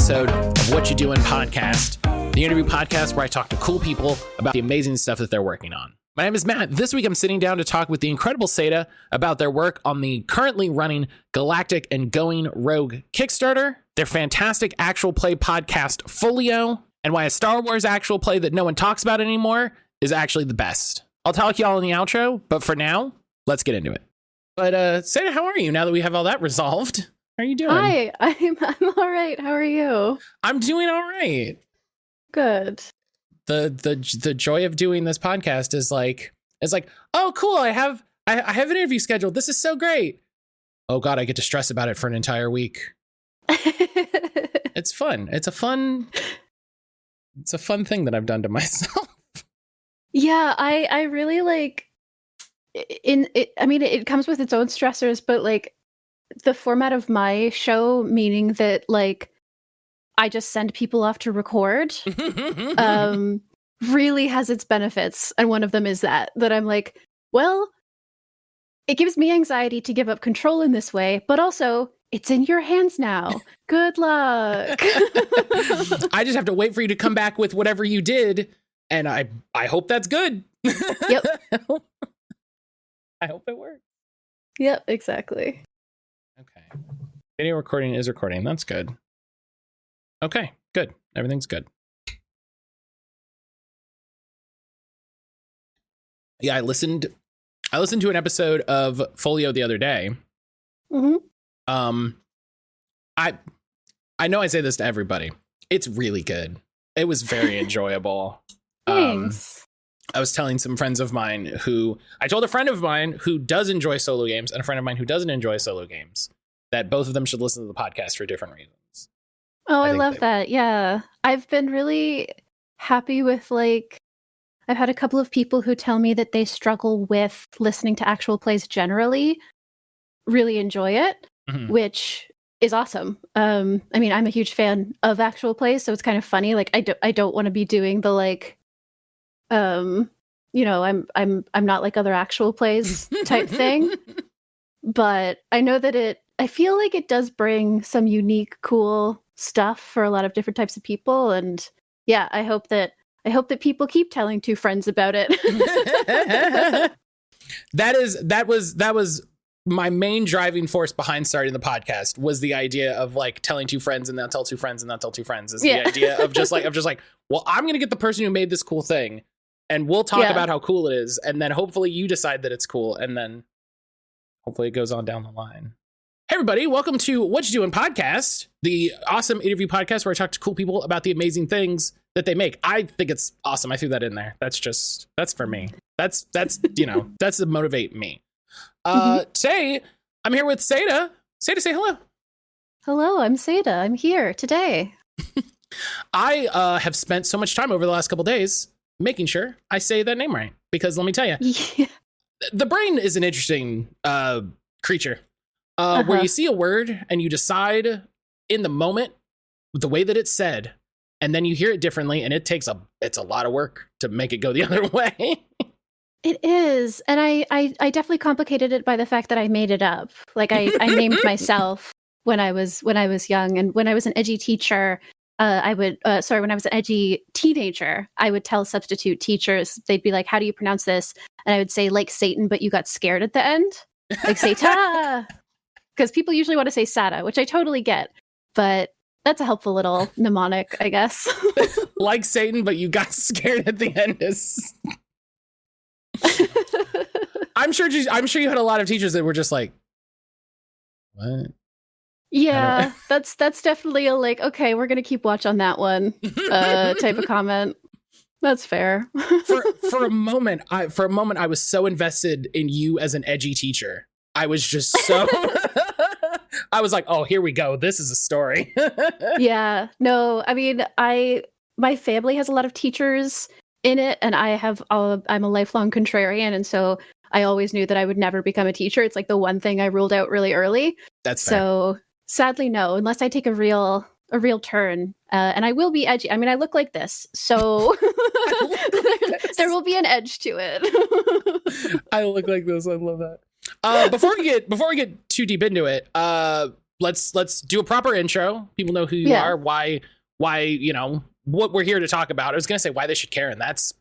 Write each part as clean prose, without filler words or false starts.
episode of What You Doing Podcast, the interview podcast where I talk to cool people about the amazing stuff that they're working on. My name is Matt. This week I'm sitting down to talk with the incredible Satah about their work on the currently running Galactic and Going Rogue Kickstarter, their fantastic actual play podcast Folio, and why a Star Wars actual play that no one talks about anymore is actually the best. I'll talk y'all in the outro, but for now, let's get into it. But Satah, how are you now that we have all that resolved? How are you doing? Hi, I'm all right. How are you? I'm doing all right. Good. The joy of doing this podcast is like, oh cool, I have an interview scheduled. This is so great. Oh god, I get to stress about it for an entire week. It's fun. It's a fun thing that I've done to myself. Yeah, I really like it comes with its own stressors, but like the format of my show, meaning that like I just send people off to record, really has its benefits. And one of them is that I'm like, well, it gives me anxiety to give up control in this way, but also it's in your hands now. Good luck. I just have to wait for you to come back with whatever you did. And I hope that's good. Yep. I hope it works. Yep, exactly. Okay. Video recording is recording. That's good. Okay, good. Everything's good. Yeah, I listened to an episode of Folio the other day. Mm-hmm. I know I say this to everybody. It's really good. It was very enjoyable. Thanks. I was telling some friends of mine I told a friend of mine who does enjoy solo games and a friend of mine who doesn't enjoy solo games that both of them should listen to the podcast for different reasons. Oh, I love that. Yeah. I've been really happy with I've had a couple of people who tell me that they struggle with listening to actual plays generally, really enjoy it, which is awesome. I'm a huge fan of actual plays, so it's kind of funny. Like I don't want to be doing the I'm not like other actual plays type thing. But I know that I feel like it does bring some unique, cool stuff for a lot of different types of people. And yeah, I hope that people keep telling two friends about it. That was my main driving force behind starting the podcast, was the idea of like telling two friends and they'll tell two friends and they'll tell two friends, is the idea of just like, well, I'm going to get the person who made this cool thing and we'll talk about how cool it is. And then hopefully you decide that it's cool. And then hopefully it goes on down the line. Hey everybody, welcome to What You Doing Podcast, the awesome interview podcast where I talk to cool people about the amazing things that they make. I think it's awesome. I threw that in there. That's for me. That's that's to motivate me. Today I'm here with Satah. Satah, say hello. Hello, I'm Satah. I'm here today. I have spent so much time over the last couple days making sure I say that name right, because let me tell you, the brain is an interesting creature. Where you see a word and you decide in the moment the way that it's said, and then you hear it differently, and it's a lot of work to make it go the other way. It is, and I definitely complicated it by the fact that I made it up. Like I named myself when I was young, and when I was an edgy teacher, when I was an edgy teenager, I would tell substitute teachers, they'd be like, "How do you pronounce this?" And I would say like Satan, but you got scared at the end, like Satah. Because people usually want to say Satah, which I totally get, but that's a helpful little mnemonic, I guess. Like Satan, but you got scared at the end. I'm sure you had a lot of teachers that were just like, what? Yeah, that's definitely a like, okay, we're gonna keep watch on that one type of comment. That's fair. for a moment, I was so invested in you as an edgy teacher. I was just so. I was like, oh, here we go. This is a story. Yeah. No, I mean, my family has a lot of teachers in it, and I'm a lifelong contrarian, and so I always knew that I would never become a teacher. It's like the one thing I ruled out really early. That's fair. So sadly, no, unless I take a real turn, and I will be edgy. I mean, I look like this, so there will be an edge to it. I look like this. I love that. Before we get too deep into it, let's do a proper intro. People know who you are, why, you know, what we're here to talk about. I was going to say why they should care, and that's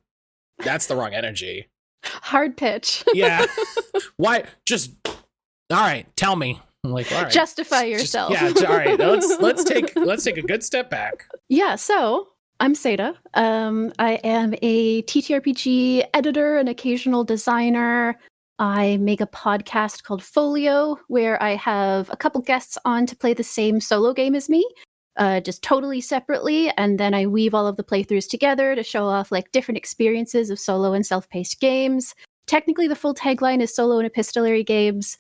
the wrong energy. Hard pitch. Yeah. Why? Just, all right, tell me. I'm like, all right. Justify yourself. Yeah, all right. Let's take a good step back. Yeah, so I'm Satah. I am a TTRPG editor and occasional designer. I make a podcast called Folio, where I have a couple guests on to play the same solo game as me, just totally separately, and then I weave all of the playthroughs together to show off like different experiences of solo and self-paced games. Technically, the full tagline is solo and epistolary games,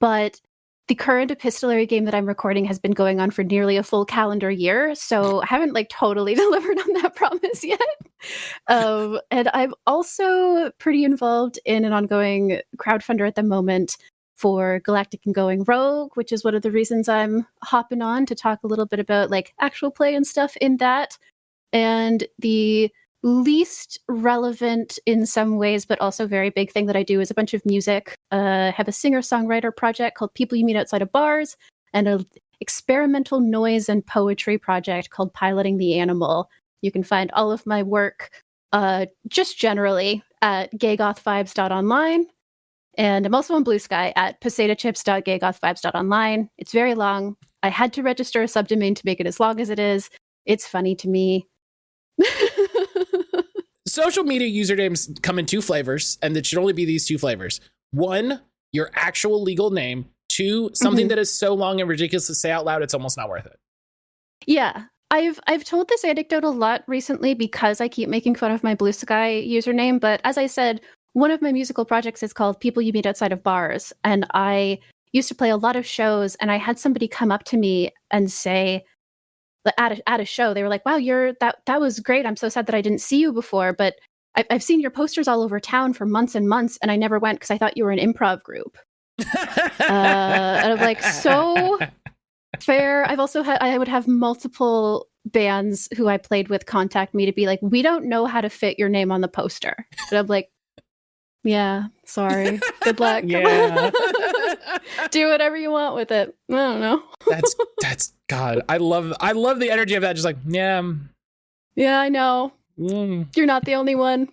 but the current epistolary game that I'm recording has been going on for nearly a full calendar year, so I haven't like totally delivered on that promise yet. And I'm also pretty involved in an ongoing crowdfunder at the moment for Galactic and Going Rogue, which is one of the reasons I'm hopping on to talk a little bit about like actual play and stuff in that. And the least relevant in some ways, but also very big thing that I do is a bunch of music. I have a singer-songwriter project called People You Meet Outside of Bars, and an experimental noise and poetry project called Piloting the Animal. You can find all of my work just generally at gaygothvibes.online. And I'm also on Blue Sky at posetachips.gaygothvibes.online. It's very long. I had to register a subdomain to make it as long as it is. It's funny to me. Social media usernames come in two flavors, and it should only be these two flavors. One, your actual legal name. Two, something that is so long and ridiculous to say out loud, it's almost not worth it. Yeah. I've told this anecdote a lot recently because I keep making fun of my Blue Sky username, but as I said, one of my musical projects is called People You Meet Outside of Bars, and I used to play a lot of shows, and I had somebody come up to me and say, at a show, they were like, wow, that was great. I'm so sad that I didn't see you before, but I've seen your posters all over town for months and months, and I never went because I thought you were an improv group. And I'm like, so fair. I would have multiple bands who I played with contact me to be like, we don't know how to fit your name on the poster. And I'm like, yeah, sorry. Good luck. Yeah. Do whatever you want with it. I don't know. That's God. I love the energy of that. Just like, yeah. Yeah, I know. You're not the only one.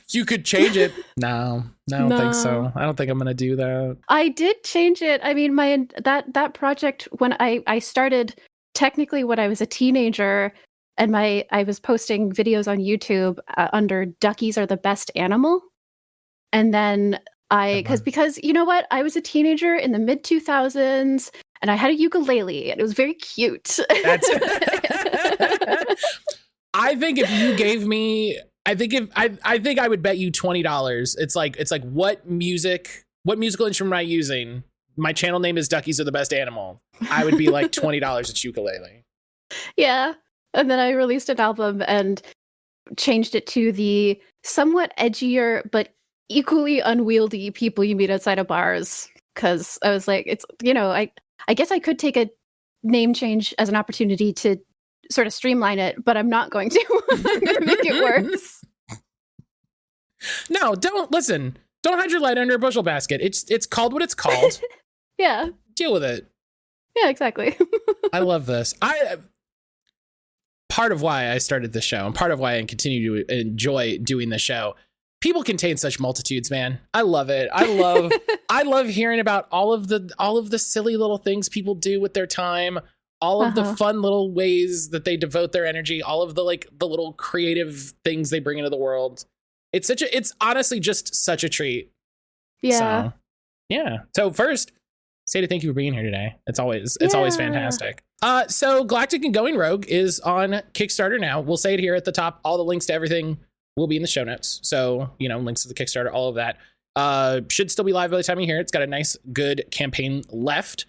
You could change it. No, I don't think so. I don't think I'm gonna do that. I did change it. I mean, that project, when I started technically when I was a teenager, and I was posting videos on YouTube under Duckies Are the Best Animal. And then because you know what? I was a teenager in the mid 2000s and I had a ukulele and it was very cute. I think if you gave me, I think I would bet you $20. It's like what musical instrument am I using? My channel name is Duckies Are the Best Animal. I would be like $20. It's ukulele. Yeah. And then I released an album and changed it to the somewhat edgier but equally unwieldy People You Meet Outside of Bars. Because I was like, it's, you know, I guess I could take a name change as an opportunity to sort of streamline it, but I'm not going to. I'm going to make it worse. No, don't listen. Don't hide your light under a bushel basket. It's called what it's called. Yeah. Deal with it. Yeah, exactly. I love this. Part of why I started this show and part of why I continue to enjoy doing the show. People contain such multitudes, man. I love it. I love hearing about all of the silly little things people do with their time, all of the fun little ways that they devote their energy, all of the little creative things they bring into the world. It's honestly just such a treat. Yeah. So, yeah. So first, Satah, thank you for being here today. It's always fantastic. So Galactic and Going Rogue is on Kickstarter now. We'll say it here at the top. All the links to everything will be in the show notes. So, you know, links to the Kickstarter, all of that. Should still be live by the time you hear it. It's got a nice, good campaign left.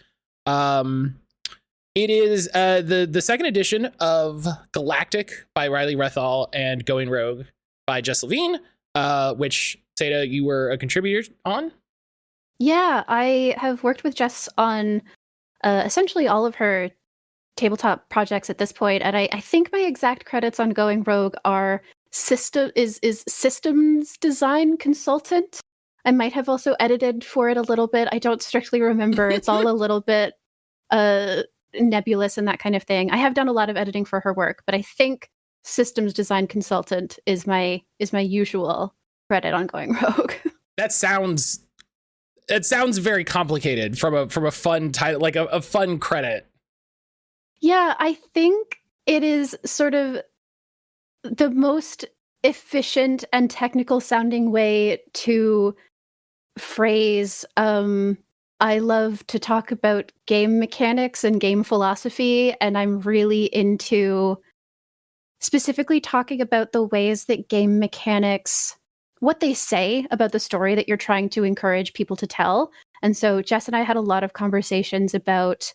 It is the second edition of Galactic by Riley Rethal and Going Rogue by Jess Levine, which, Satah, you were a contributor on? Yeah, I have worked with Jess on essentially all of her tabletop projects at this point, and I think my exact credits on Going Rogue are systems design consultant. I might have also edited for it a little bit. I don't strictly remember. It's all a little bit nebulous and that kind of thing. I have done a lot of editing for her work, but I think systems design consultant is my usual credit on Going Rogue. That sounds very complicated from a fun title, like a fun credit. Yeah, I think it is sort of the most efficient and technical sounding way to phrase I love to talk about game mechanics and game philosophy, and I'm really into specifically talking about the ways that game mechanics, what they say about the story that you're trying to encourage people to tell. And so Jess and I had a lot of conversations about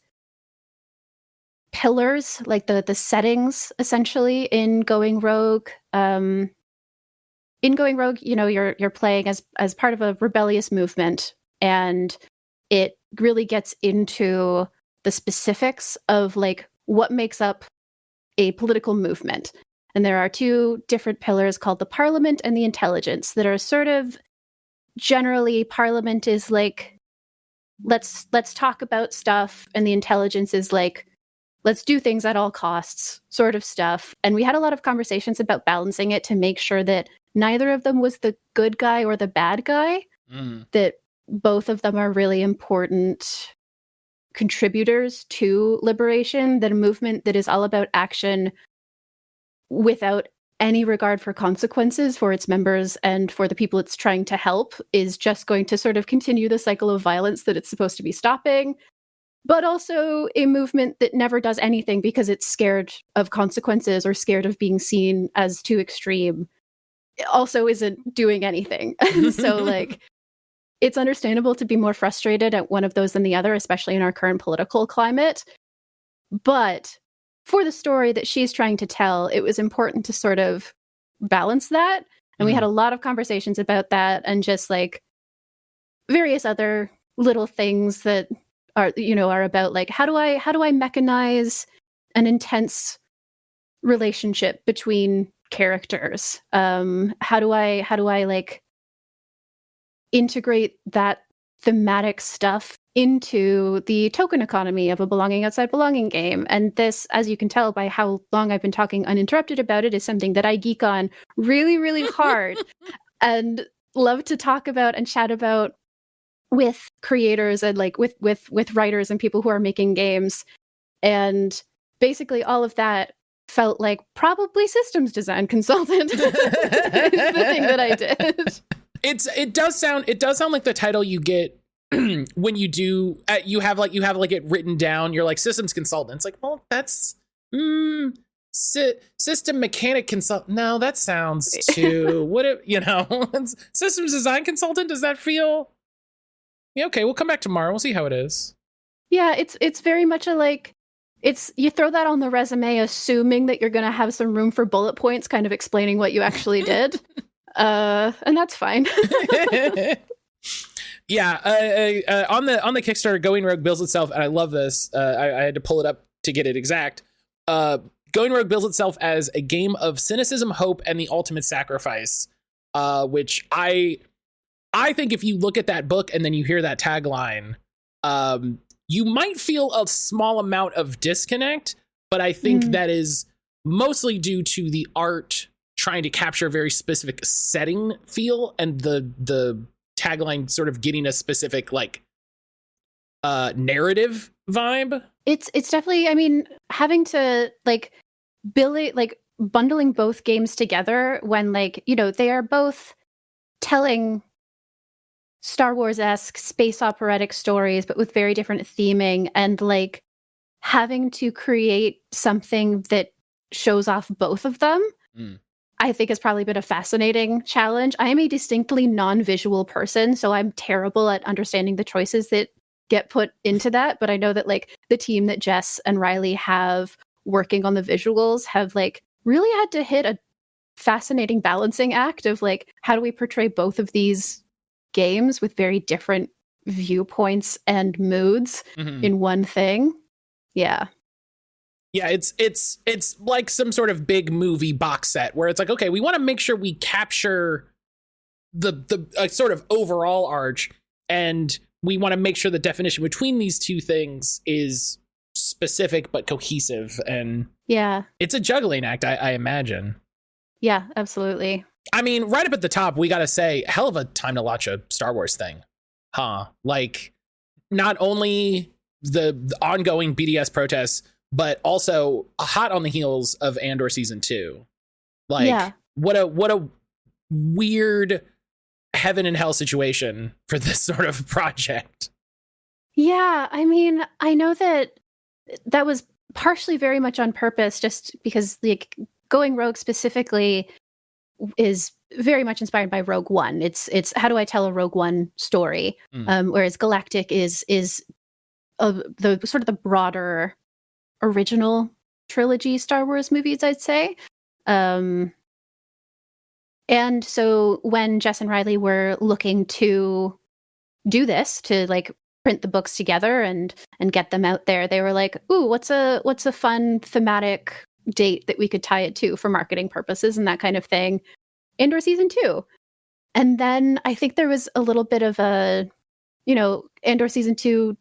pillars, like the settings essentially in Going Rogue. In Going Rogue, you're playing as part of a rebellious movement, and it really gets into the specifics of like what makes up a political movement. And there are two different pillars called the Parliament and the Intelligence that are sort of generally, Parliament is like, let's talk about stuff, and the Intelligence is like, let's do things at all costs sort of stuff. And we had a lot of conversations about balancing it to make sure that neither of them was the good guy or the bad guy, that both of them are really important contributors to liberation, that a movement that is all about action without any regard for consequences for its members and for the people it's trying to help is just going to sort of continue the cycle of violence that it's supposed to be stopping. But also a movement that never does anything because it's scared of consequences or scared of being seen as too extreme, it also isn't doing anything. So like, it's understandable to be more frustrated at one of those than the other, especially in our current political climate. But for the story that she's trying to tell, it was important to sort of balance that. And we had a lot of conversations about that and just like various other little things that are about like, how do I mechanize an intense relationship between characters? How do I like integrate that thematic stuff into the token economy of a belonging outside belonging game? And this, as you can tell by how long I've been talking uninterrupted about it, is something that I geek on really, really hard and love to talk about and chat about with creators and like with writers and people who are making games. And basically all of that felt like probably systems design consultant is the thing that I did. It does sound like the title you get when you do you have it written down. You're like systems consultant. It's like, well, that's system mechanic consultant. No, that sounds too systems design consultant. Does that feel? Yeah, okay, we'll come back tomorrow. We'll see how it is. Yeah, it's very much a like, it's, you throw that on the resume assuming that you're going to have some room for bullet points kind of explaining what you actually did. And that's fine. Yeah, on the Kickstarter, Going Rogue bills itself, and I love this. I had to pull it up to get it exact. Going Rogue bills itself as a game of cynicism, hope, and the ultimate sacrifice, which I think if you look at that book and then you hear that tagline, you might feel a small amount of disconnect, but I think that is mostly due to the art trying to capture a very specific setting feel, and the tagline sort of getting a specific like narrative vibe. It's definitely, I mean, having to like bundling both games together when like, they are both telling Star Wars-esque space operatic stories, but with very different theming, and like having to create something that shows off both of them, I think has probably been a fascinating challenge. I am a distinctly non-visual person, so I'm terrible at understanding the choices that get put into that. But I know that like the team that Jess and Riley have working on the visuals have like really had to hit a fascinating balancing act of like, how do we portray both of these games with very different viewpoints and moods in one thing? Yeah, it's like some sort of big movie box set where it's like, okay, we want to make sure we capture the sort of overall arch, and we want to make sure the definition between these two things is specific but cohesive. And it's a juggling act, I imagine. Yeah, absolutely. I mean, right up at the top, we got to say, hell of a time to watch a Star Wars thing, huh? Like, not only the ongoing BDS protests, but also hot on the heels of Andor season 2. Like, what a weird heaven and hell situation for this sort of project. Yeah, I mean, I know that was partially very much on purpose, just because like Going Rogue specifically is very much inspired by Rogue One. It's how do I tell a Rogue One story? Whereas Galactic is the sort of the broader original trilogy Star Wars movies, I'd say. And so when Jess and Riley were looking to do this, to like print the books together and get them out there, they were like, ooh, what's a fun thematic date that we could tie it to for marketing purposes and that kind of thing. Andor season 2. And then I think there was a little bit of a, Andor season 2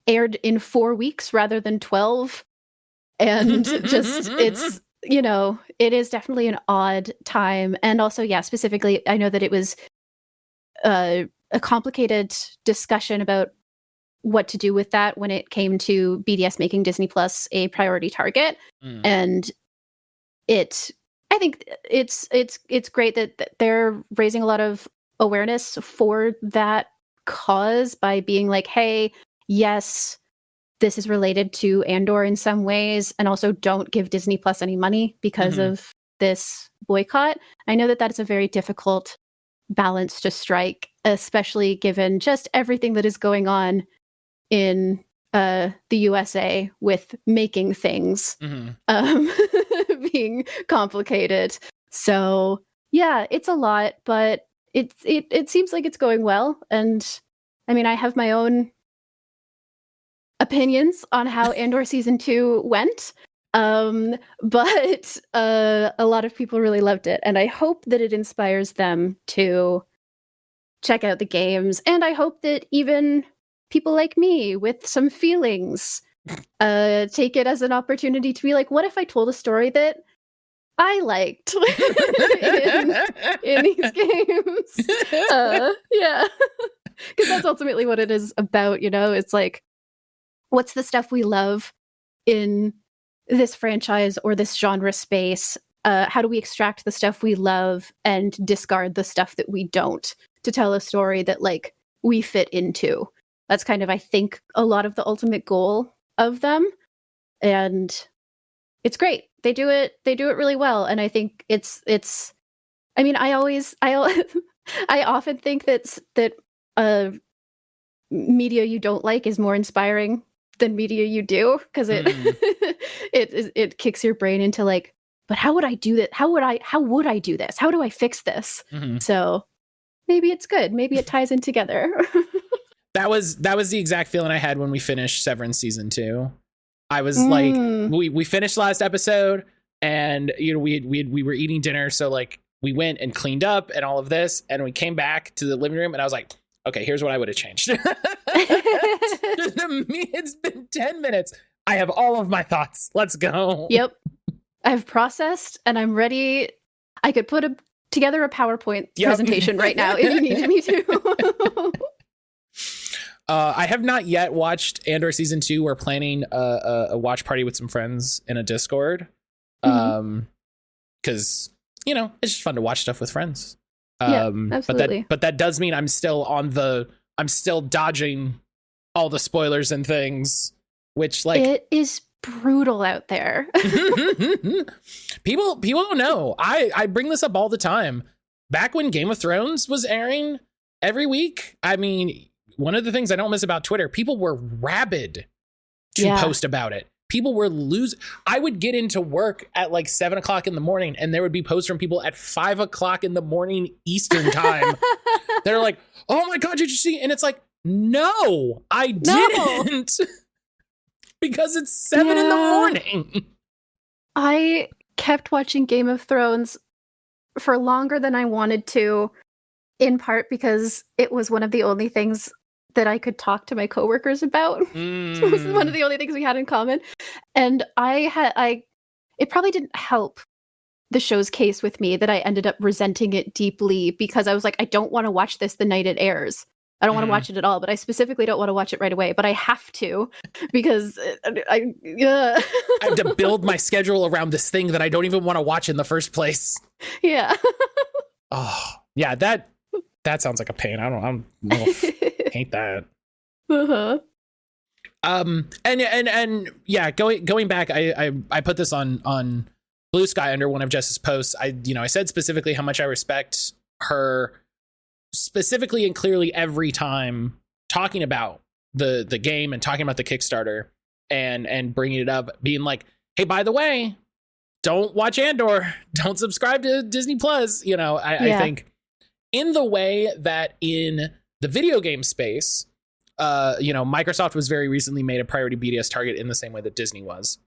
aired in 4 weeks rather than 12. And just, it's, it is definitely an odd time. And also, specifically, I know that it was a complicated discussion about what to do with that when it came to BDS making Disney Plus a priority target. And I think it's great that they're raising a lot of awareness for that cause by being like, hey, yes, this is related to Andor in some ways, and also don't give Disney Plus any money because of this boycott. I know that is a very difficult balance to strike, especially given just everything that is going on in the USA with making things being complicated. So yeah, it's a lot, but it seems like it's going well. And I mean, I have my own opinions on how Andor season 2 went. But a lot of people really loved it, and I hope that it inspires them to check out the games. And I hope that even people like me with some feelings take it as an opportunity to be like, what if I told a story that I liked in these games? Yeah, because that's ultimately what it is about. It's like, what's the stuff we love in this franchise or this genre space? How do we extract the stuff we love and discard the stuff that we don't to tell a story that like we fit into? That's kind of, I think, a lot of the ultimate goal of them. And it's great. They do it really well. And I think it's I mean, I often think that media you don't like is more inspiring than media you do, because it kicks your brain into like, but how would I do that? How would I do this? How do I fix this? So maybe it's good. Maybe it ties in together. That was the exact feeling I had when we finished Severance season 2. I was like, we finished last episode, and we were eating dinner, so like we went and cleaned up and all of this, and we came back to the living room, and I was like, okay, here's what I would have changed. It's been 10 minutes. I have all of my thoughts. Let's go. Yep. I've processed and I'm ready. I could put together a PowerPoint presentation right now if you needed me to. I have not yet watched Andor season 2. We're planning a watch party with some friends in a Discord. Because, it's just fun to watch stuff with friends. Absolutely. But that does mean I'm still dodging all the spoilers and things, which like it is brutal out there. People don't know. I bring this up all the time. Back when Game of Thrones was airing every week, I mean, one of the things I don't miss about Twitter, people were rabid to post about it. People were I would get into work at like 7 o'clock in the morning, and there would be posts from people at 5 o'clock in the morning Eastern time. They're like, oh my God, did you see? And it's like, no, I didn't. Because it's 7 in the morning. I kept watching Game of Thrones for longer than I wanted to in part because it was one of the only things that I could talk to my coworkers about. It was one of the only things we had in common. And it probably didn't help the show's case with me that I ended up resenting it deeply, because I was like, I don't want to watch this the night it airs. I don't want to watch it at all, but I specifically don't want to watch it right away, but I have to, because I have to build my schedule around this thing that I don't even want to watch in the first place. Yeah. Oh, yeah, that sounds like a pain. I hate that. Uh-huh. And yeah, going back, I put this on Blue Sky under one of Jess's posts. I said specifically how much I respect her specifically and clearly every time talking about the game and talking about the Kickstarter and bringing it up, being like, hey, by the way, don't watch Andor, don't subscribe to Disney Plus. I think in the way that in the video game space, Microsoft was very recently made a priority BDS target in the same way that Disney was.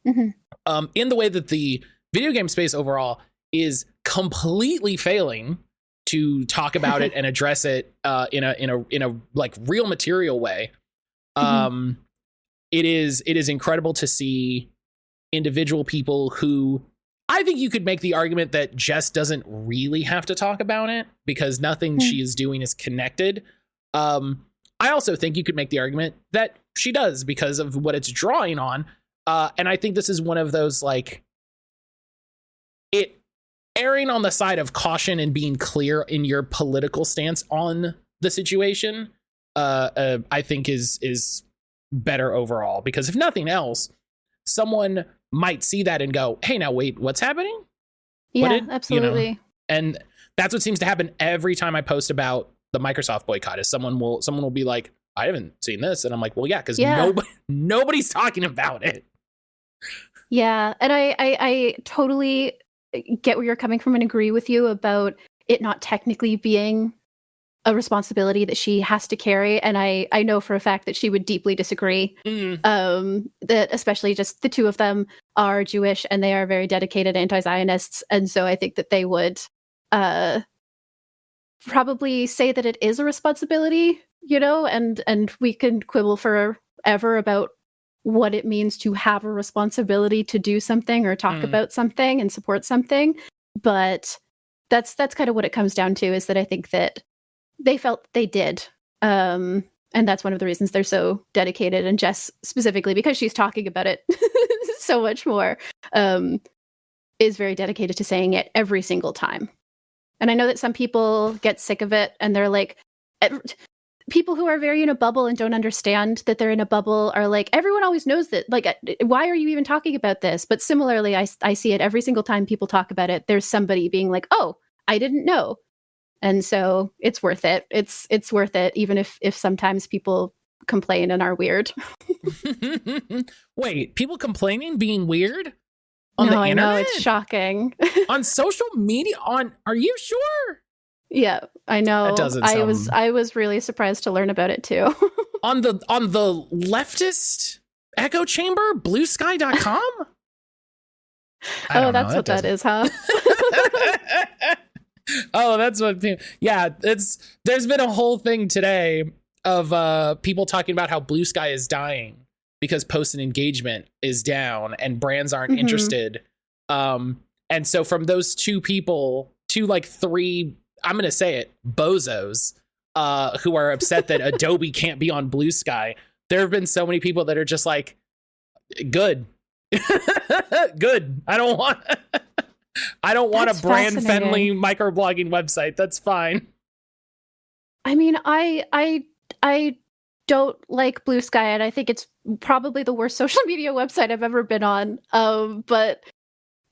Mm-hmm. In the way that the video game space overall is completely failing to talk about it and address it in a like real material way. Mm-hmm. It is incredible to see individual people who, I think you could make the argument that Jess doesn't really have to talk about it because nothing she is doing is connected. I also think you could make the argument that she does because of what it's drawing on. And I think this is one of those, like, it erring on the side of caution and being clear in your political stance on the situation, I think is better overall, because if nothing else, someone might see that and go, hey, now wait, what's happening? Yeah, absolutely. And that's what seems to happen every time I post about the Microsoft boycott, is someone will be like, I haven't seen this. And I'm like, well, yeah, because nobody's talking about it. Yeah. And I totally get where you're coming from and agree with you about it not technically being a responsibility that she has to carry. And I know for a fact that she would deeply disagree. That especially just the two of them are Jewish and they are very dedicated anti-Zionists. And so I think that they would probably say that it is a responsibility, and we can quibble forever about what it means to have a responsibility to do something or talk about something and support something. But that's kind of what it comes down to, is that I think that they felt they did. And that's one of the reasons they're so dedicated. And Jess specifically, because she's talking about it so much more, is very dedicated to saying it every single time. And I know that some people get sick of it and they're like, people who are very in a bubble and don't understand that they're in a bubble are like, everyone always knows that. Like, why are you even talking about this? But similarly, I see it every single time people talk about it. There's somebody being like, oh, I didn't know. And so it's worth it. It's worth it, even if sometimes people complain and are weird. Wait, people complaining being weird? On the internet? I know, it's shocking. On social media? Are you sure? Yeah, I know. That doesn't I was really surprised to learn about it too. on the leftist echo chamber, bluesky.com? Oh, that's what that is, huh? Oh, that's what people, yeah, there's been a whole thing today of people talking about how Blue Sky is dying because post and engagement is down and brands aren't interested. And so from those two people, like three, I'm going to say it, bozos, who are upset that Adobe can't be on Blue Sky, there have been so many people that are just like, good. Good. I don't want a brand friendly microblogging website. That's fine. I mean, I don't like Blue Sky, and I think it's probably the worst social media website I've ever been on. But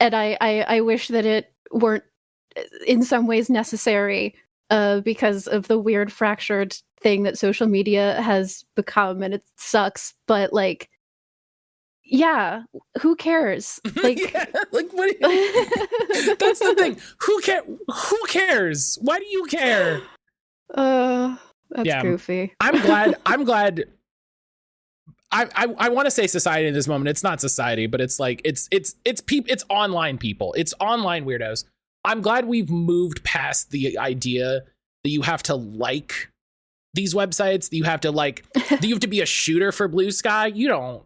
I wish that it weren't in some ways necessary, because of the weird fractured thing that social media has become, and it sucks. But like, yeah, who cares? Like, yeah, like what? That's the thing. Who cares? Why do you care? That's goofy. I'm glad. I want to say society in this moment. It's not society, but it's like it's online people. It's online weirdos. I'm glad we've moved past the idea that you have to like these websites, that you have to like, that you have to be a shooter for Blue Sky. You don't,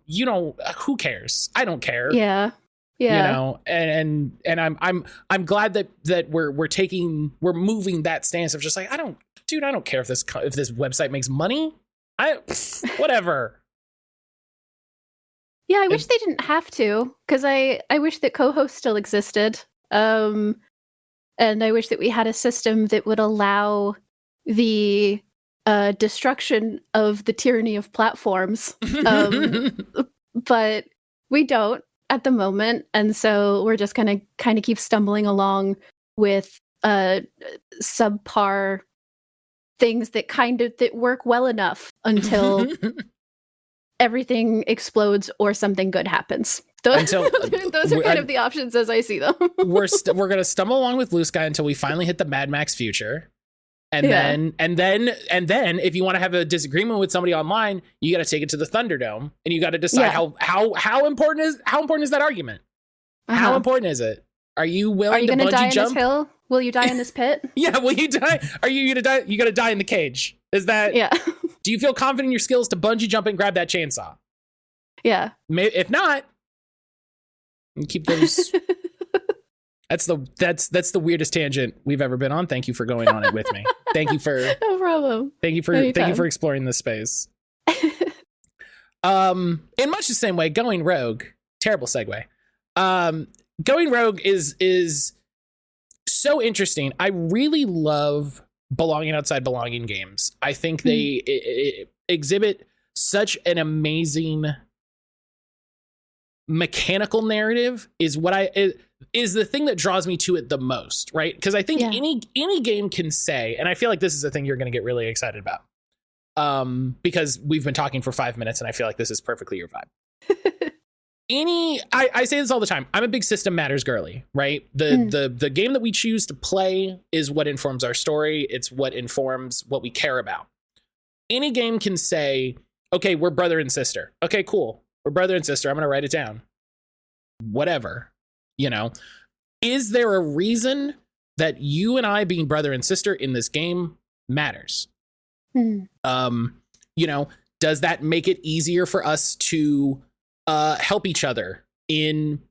who cares? I don't care. Yeah. Yeah. You know, and I'm glad that we're moving that stance of just like, I don't care if this website makes money. Whatever. Yeah, I wish they didn't have to, because I wish that co-host still existed. And I wish that we had a system that would allow the destruction of the tyranny of platforms. But we don't at the moment, and so we're just gonna kind of keep stumbling along with subpar things that work well enough until everything explodes or something good happens. Those are kind of the options as I see them. We're gonna stumble along with Blue Sky until we finally hit the Mad Max future. And then if you want to have a disagreement with somebody online, you got to take it to the Thunderdome, and you got to decide how important is that argument? How important is it? Are you willing to bungee die jump? In this hill? Will you die in this pit? Yeah, will you die? Are you gonna die? You got to die in the cage. Is that? Yeah. Do you feel confident in your skills to bungee jump and grab that chainsaw? Yeah. If not, keep those. That's the weirdest tangent we've ever been on. Thank you for going on it with me. Thank you for no problem. Thank you for exploring this space. In much the same way, Going Rogue, terrible segue. Going Rogue is so interesting. I really love belonging outside belonging games. I think they exhibit such an amazing mechanical narrative is the thing that draws me to it the most, right? Because I think any game can say, and I feel like this is the thing you're going to get really excited about, because we've been talking for 5 minutes, and I feel like this is perfectly your vibe. I say this all the time. I'm a big system matters girly, right? The game that we choose to play is what informs our story. It's what informs what we care about. Any game can say, okay, we're brother and sister. Okay, cool. We're brother and sister. I'm going to write it down. Whatever. You know, is there a reason that you and I being brother and sister in this game matters? You know, does that make it easier for us to help each other in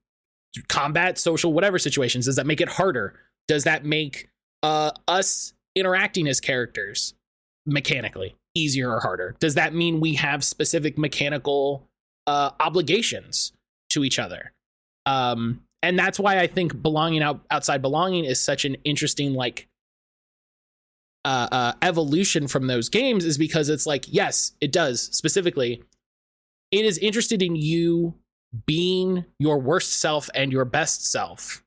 combat, social, whatever situations? Does that make it harder? Does that make us interacting as characters mechanically easier or harder? Does that mean we have specific mechanical obligations to each other? And that's why I think belonging outside belonging is such an interesting evolution from those games, is because it's like, yes, it does. Specifically, it is interested in you being your worst self and your best self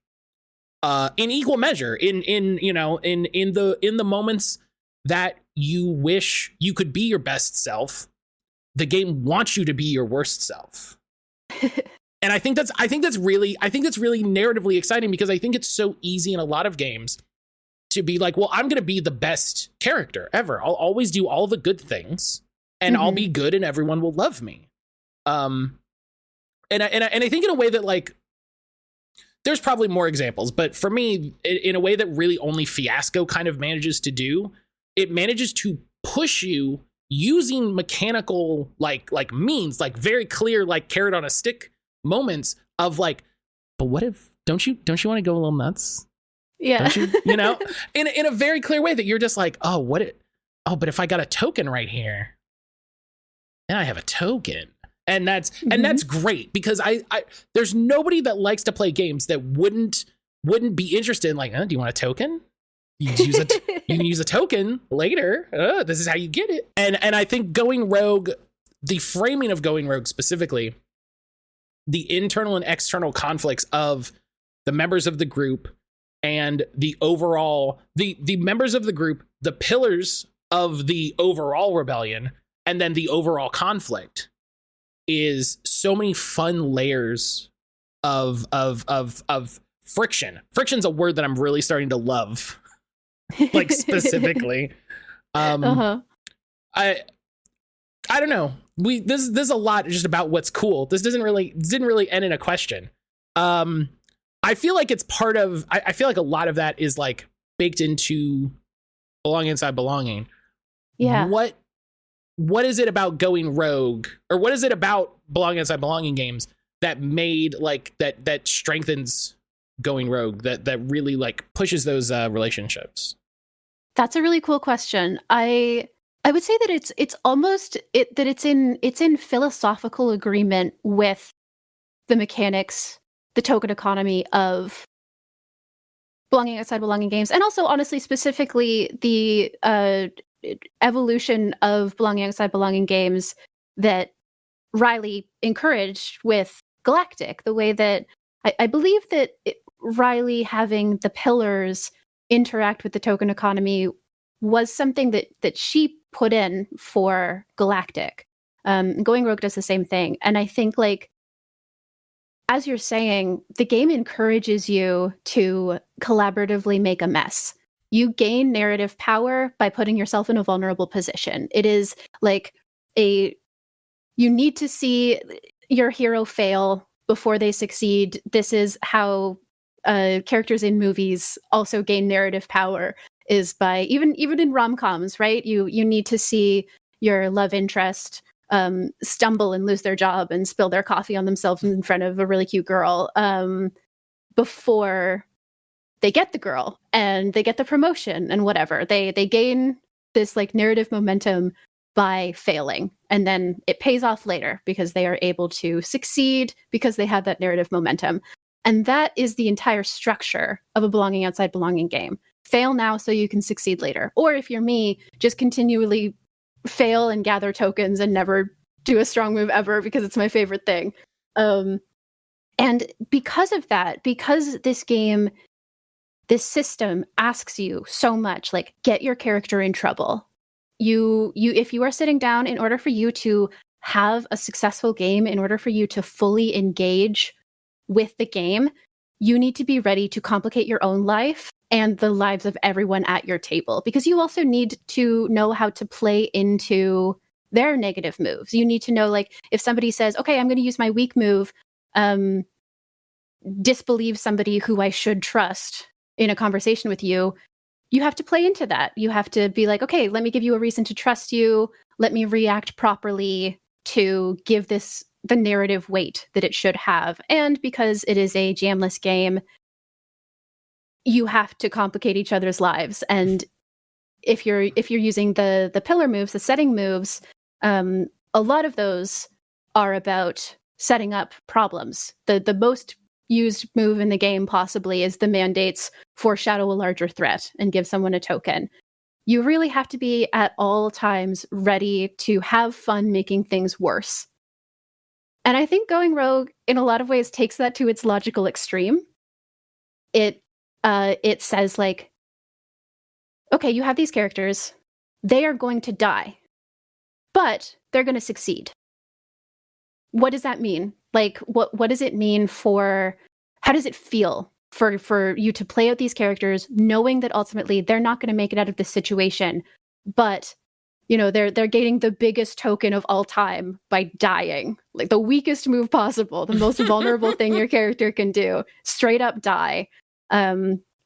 in equal measure. In the moments that you wish you could be your best self, the game wants you to be your worst self. And I think that's really narratively exciting, because I think it's so easy in a lot of games to be like, well, I'm going to be the best character ever. I'll always do all the good things, and I'll be good, and everyone will love me. And I think in a way that, like, there's probably more examples, but for me, in a way that really only Fiasco kind of manages to do, it manages to push you using mechanical like means, like very clear, like carrot on a stick moments of like, but what if, don't you want to go a little nuts? Yeah. Don't you know, in a very clear way that you're just like, but if I got a token right here, then I have a token. And that's great, because I there's nobody that likes to play games that wouldn't be interested in like, do you want a token? You can use a token later. This is how you get it. And I think Going Rogue, the framing of Going Rogue specifically, the internal and external conflicts of the members of the group and the overall, the members of the group, the pillars of the overall rebellion, and then the overall conflict, is so many fun layers of friction. Friction's a word that I'm really starting to love, like specifically. I don't know. This is a lot just about what's cool. This didn't really end in a question. I feel like it's part of, I feel like a lot of that is like baked into belonging inside belonging. Yeah. What is it about Going Rogue, or what is it about belonging inside belonging games that made like that strengthens Going Rogue, that really like pushes those relationships? That's a really cool question. I would say that it's almost that it's in philosophical agreement with the mechanics, the token economy of belonging outside belonging games, and also honestly specifically the evolution of belonging outside belonging games that Riley encouraged with Galactic. The way that I believe that Riley having the pillars interact with the token economy was something that she put in for Galactic. Going Rogue does the same thing, and I think like, as you're saying, the game encourages you to collaboratively make a mess. You gain narrative power by putting yourself in a vulnerable position. It is like you need to see your hero fail before they succeed. This is how characters in movies also gain narrative power, is by even in rom-coms, right? You need to see your love interest stumble and lose their job and spill their coffee on themselves in front of a really cute girl before they get the girl and they get the promotion and whatever. They gain this like narrative momentum by failing, and then it pays off later because they are able to succeed because they have that narrative momentum. And that is the entire structure of a belonging outside belonging game. Fail now so you can succeed later. Or if you're me, just continually fail and gather tokens and never do a strong move ever because it's my favorite thing. And because of that, because this game, this system asks you so much, like, get your character in trouble. You if you are sitting down, in order for you to have a successful game, in order for you to fully engage with the game, you need to be ready to complicate your own life and the lives of everyone at your table, because you also need to know how to play into their negative moves. You need to know, like, if somebody says, okay, I'm going to use my weak move, disbelieve somebody who I should trust in a conversation with you, you have to play into that. You have to be like, okay, let me give you a reason to trust you. Let me react properly to give this the narrative weight that it should have. And because it is a jamless game, you have to complicate each other's lives. And if you're using the pillar moves, the setting moves, a lot of those are about setting up problems. The most used move in the game possibly is the mandates foreshadow a larger threat and give someone a token. You really have to be at all times ready to have fun making things worse. And I think Going Rogue, in a lot of ways, takes that to its logical extreme. It says, like, okay, you have these characters, they are going to die, but they're going to succeed. What does that mean? Like, what does it mean for, how does it feel for you to play out these characters, knowing that ultimately they're not going to make it out of this situation, but you know, they're getting the biggest token of all time by dying, like the weakest move possible, the most vulnerable thing your character can do, straight up die.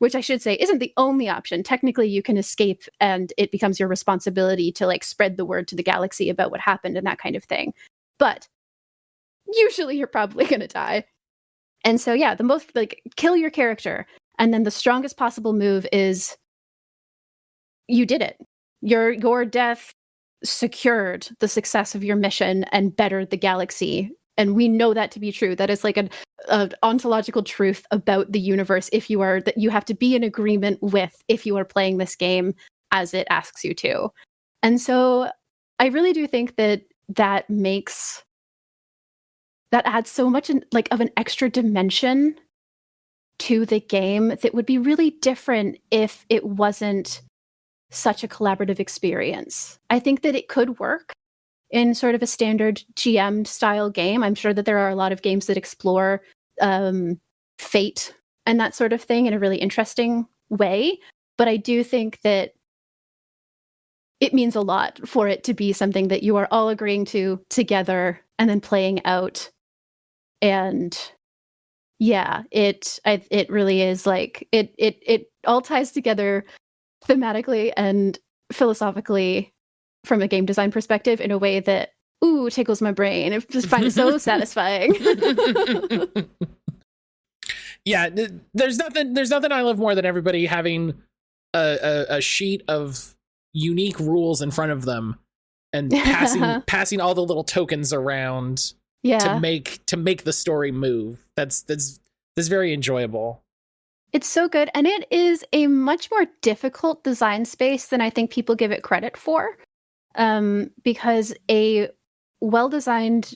Which I should say isn't the only option. Technically, you can escape and it becomes your responsibility to like spread the word to the galaxy about what happened and that kind of thing. But usually you're probably going to die. And so, yeah, the most, like, kill your character. And then the strongest possible move is you did it. Your death secured the success of your mission and bettered the galaxy. And we know that to be true. That is like an ontological truth about the universe. That you have to be in agreement with if you are playing this game as it asks you to. And so I really do think that adds so much like of an extra dimension to the game that would be really different if it wasn't such a collaborative experience. I think that it could work in sort of a standard GM style game. I'm sure that there are a lot of games that explore fate and that sort of thing in a really interesting way. But I do think that it means a lot for it to be something that you are all agreeing to together and then playing out. And yeah, it really is like it all ties together thematically and philosophically from a game design perspective in a way that tickles my brain. I just find it so satisfying. Yeah, there's nothing I love more than everybody having a sheet of unique rules in front of them and passing all the little tokens around to make the story move. That's very enjoyable. It's so good, and it is a much more difficult design space than I think people give it credit for. Because a well-designed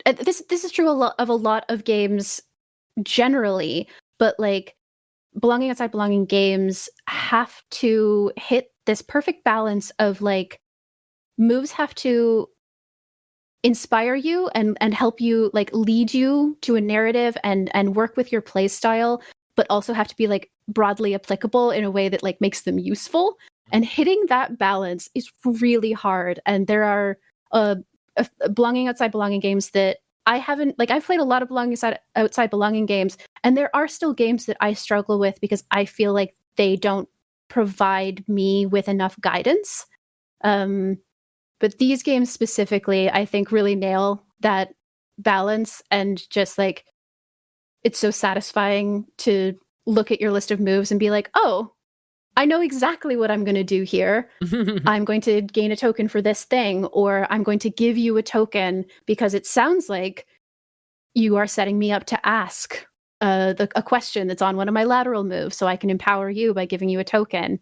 this is true of a lot of games generally, but like belonging outside belonging games have to hit this perfect balance of like moves have to inspire you and help you, like lead you to a narrative and work with your play style, but also have to be like broadly applicable in a way that like makes them useful. And hitting that balance is really hard. And there are belonging outside belonging games that I haven't, like I've played a lot of belonging outside belonging games, and there are still games that I struggle with because I feel like they don't provide me with enough guidance. But these games specifically, I think really nail that balance, and just like, it's so satisfying to look at your list of moves and be like, oh, I know exactly what I'm going to do here. I'm going to gain a token for this thing, or I'm going to give you a token because it sounds like you are setting me up to ask a question that's on one of my lateral moves, so I can empower you by giving you a token.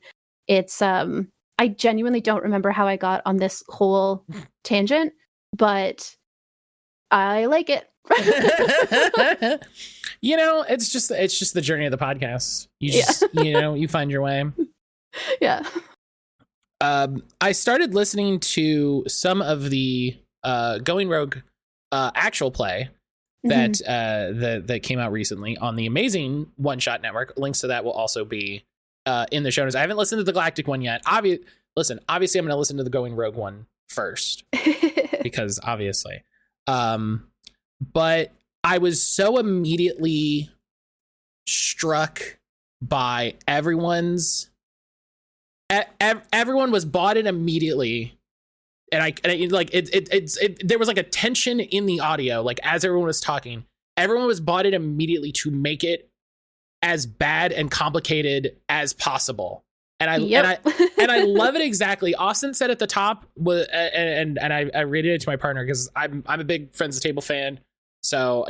It's I genuinely don't remember how I got on this whole tangent, but I like it. It's just the journey of the podcast. You just you find your way. Yeah. I started listening to some of the Going Rogue actual play that that came out recently on the amazing One Shot Network. Links to that will also be in the show notes. I haven't listened to the Galactic one yet. Obviously I'm going to listen to the Going Rogue one first because obviously. But I was so immediately struck by everyone was bought in immediately, and there was like a tension in the audio, like as everyone was talking, everyone was bought in immediately to make it as bad and complicated as possible. And I love it exactly. Austin said at the top, and I rated it to my partner because I'm a big Friends of the Table fan. So,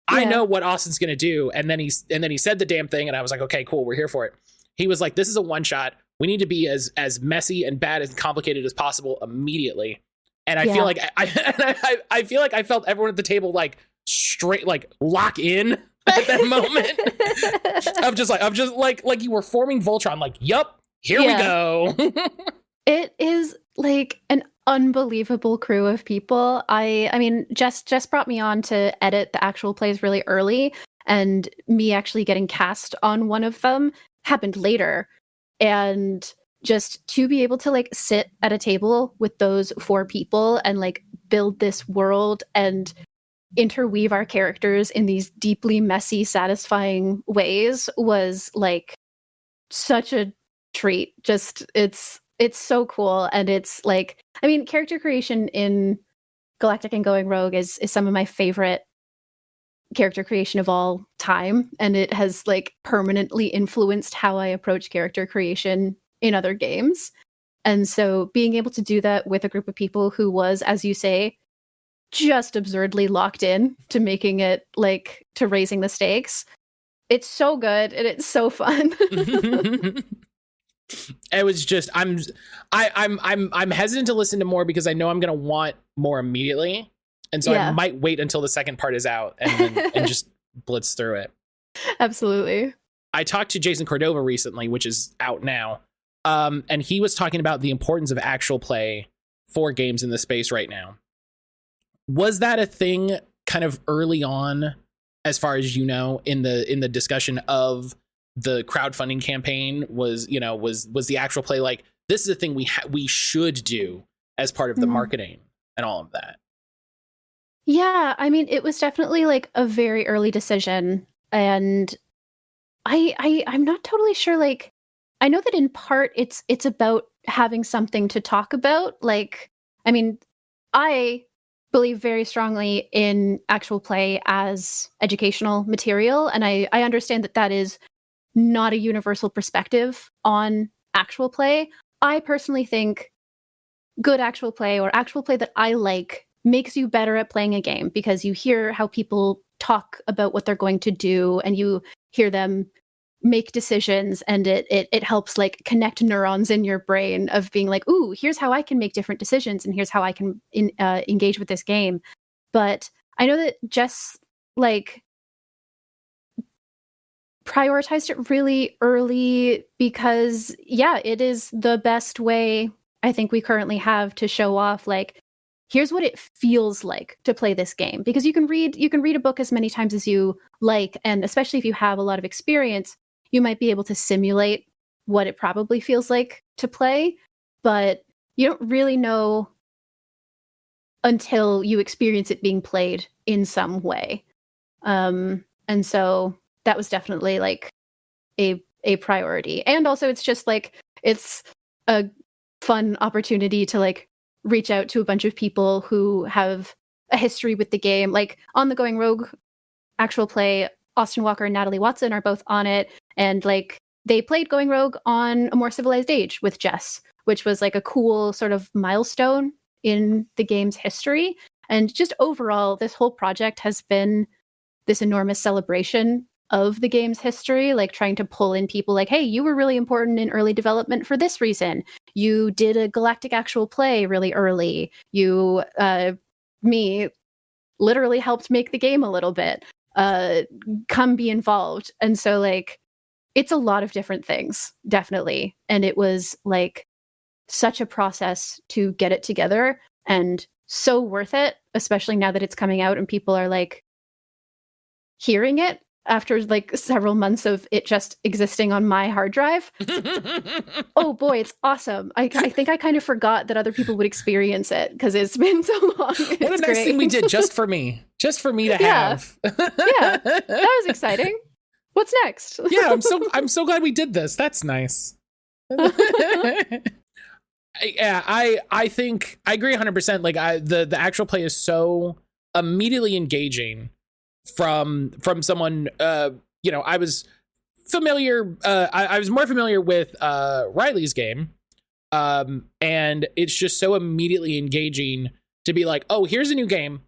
I know what Austin's going to do. And then he said the damn thing. And I was like, okay, cool. We're here for it. He was like, this is a one shot. We need to be as messy and bad and complicated as possible immediately. And I feel like I feel like I felt everyone at the table like straight, like lock in at that moment. I'm just like you were forming Voltron, like, yup, here we go. It is like an unbelievable crew of people. I mean, Jess brought me on to edit the actual plays really early, and me actually getting cast on one of them happened later. And just to be able to like sit at a table with those 4 people and like build this world and interweave our characters in these deeply messy, satisfying ways was like such a treat. Just it's so cool. And it's like, I mean, character creation in Galactic and Going Rogue is some of my favorite character creation of all time, and it has like permanently influenced how I approach character creation in other games. And so being able to do that with a group of people who was, as you say, just absurdly locked in to making it, like, to raising the stakes, it's so good and it's so fun. It was just I'm hesitant to listen to more because I know I'm gonna want more immediately. And so I might wait until the second part is out and just blitz through it. Absolutely. I talked to Jason Cordova recently, which is out now. And he was talking about the importance of actual play for games in the space right now. Was that a thing kind of early on, as far as you know, in the discussion of the crowdfunding campaign? Was the actual play like, this is a thing we should do as part of the marketing and all of that? Yeah, I mean, it was definitely like a very early decision, and I'm not totally sure like I know that in part it's about having something to talk about. Like, I mean, I believe very strongly in actual play as educational material, and I understand that that is not a universal perspective on actual play. I personally think good actual play, or actual play that I like, makes you better at playing a game because you hear how people talk about what they're going to do, and you hear them make decisions, and it helps like connect neurons in your brain of being like, ooh, here's how I can make different decisions, and here's how I can engage with this game. But I know that Jess like prioritized it really early because, yeah, it is the best way I think we currently have to show off, like, here's what it feels like to play this game. Because you can read a book as many times as you like, and especially if you have a lot of experience, you might be able to simulate what it probably feels like to play, but you don't really know until you experience it being played in some way. And so that was definitely like a priority. And also it's just like, it's a fun opportunity to like reach out to a bunch of people who have a history with the game. Like on the Going Rogue actual play, Austin Walker and Natalie Watson are both on it, and like they played Going Rogue on A More Civilized Age with Jess, which was like a cool sort of milestone in the game's history. And just overall, this whole project has been this enormous celebration of the game's history, like trying to pull in people like, hey, you were really important in early development for this reason. You did a galactic actual play really early. You, me, literally helped make the game a little bit. Come be involved. And so, like, it's a lot of different things, definitely. And it was, like, such a process to get it together and so worth it, especially now that it's coming out and people are, like, hearing it after like several months of it just existing on my hard drive. Oh boy, it's awesome. I think I kind of forgot that other people would experience it because it's been so long. What a nice thing we did just for me to have. Yeah, that was exciting. What's next? Yeah, I'm so glad we did this. That's nice. I think I agree 100%. Like the actual play is so immediately engaging from someone, I was familiar. I was more familiar with Riley's game, and it's just so immediately engaging to be like, oh, here's a new game.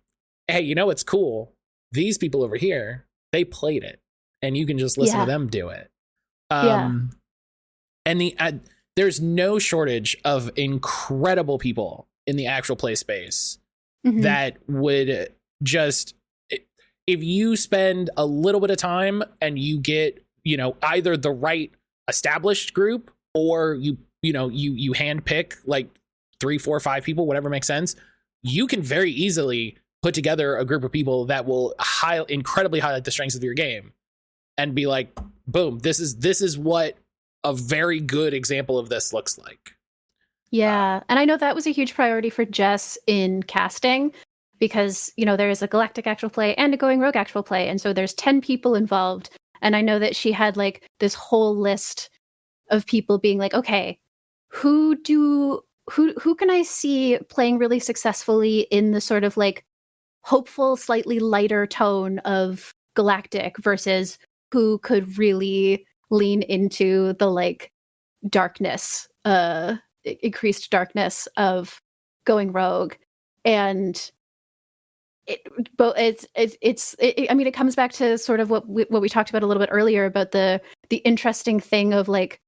Hey, you know what's cool? These people over here, they played it, and you can just listen to them do it. And there's no shortage of incredible people in the actual play space that would just, if you spend a little bit of time and you get, either the right established group, or you handpick like 3, 4, 5 people, whatever makes sense, you can very easily put together a group of people that will incredibly highlight the strengths of your game and be like, boom, this is what a very good example of this looks like. Yeah. And I know that was a huge priority for Jess in casting, because, there is a galactic actual play and a Going Rogue actual play. And so there's 10 people involved. And I know that she had like this whole list of people being like, okay, who can I see playing really successfully in the sort of like hopeful, slightly lighter tone of galactic versus who could really lean into the like darkness, increased darkness of Going Rogue. And it comes back to sort of what we talked about a little bit earlier about the interesting thing of like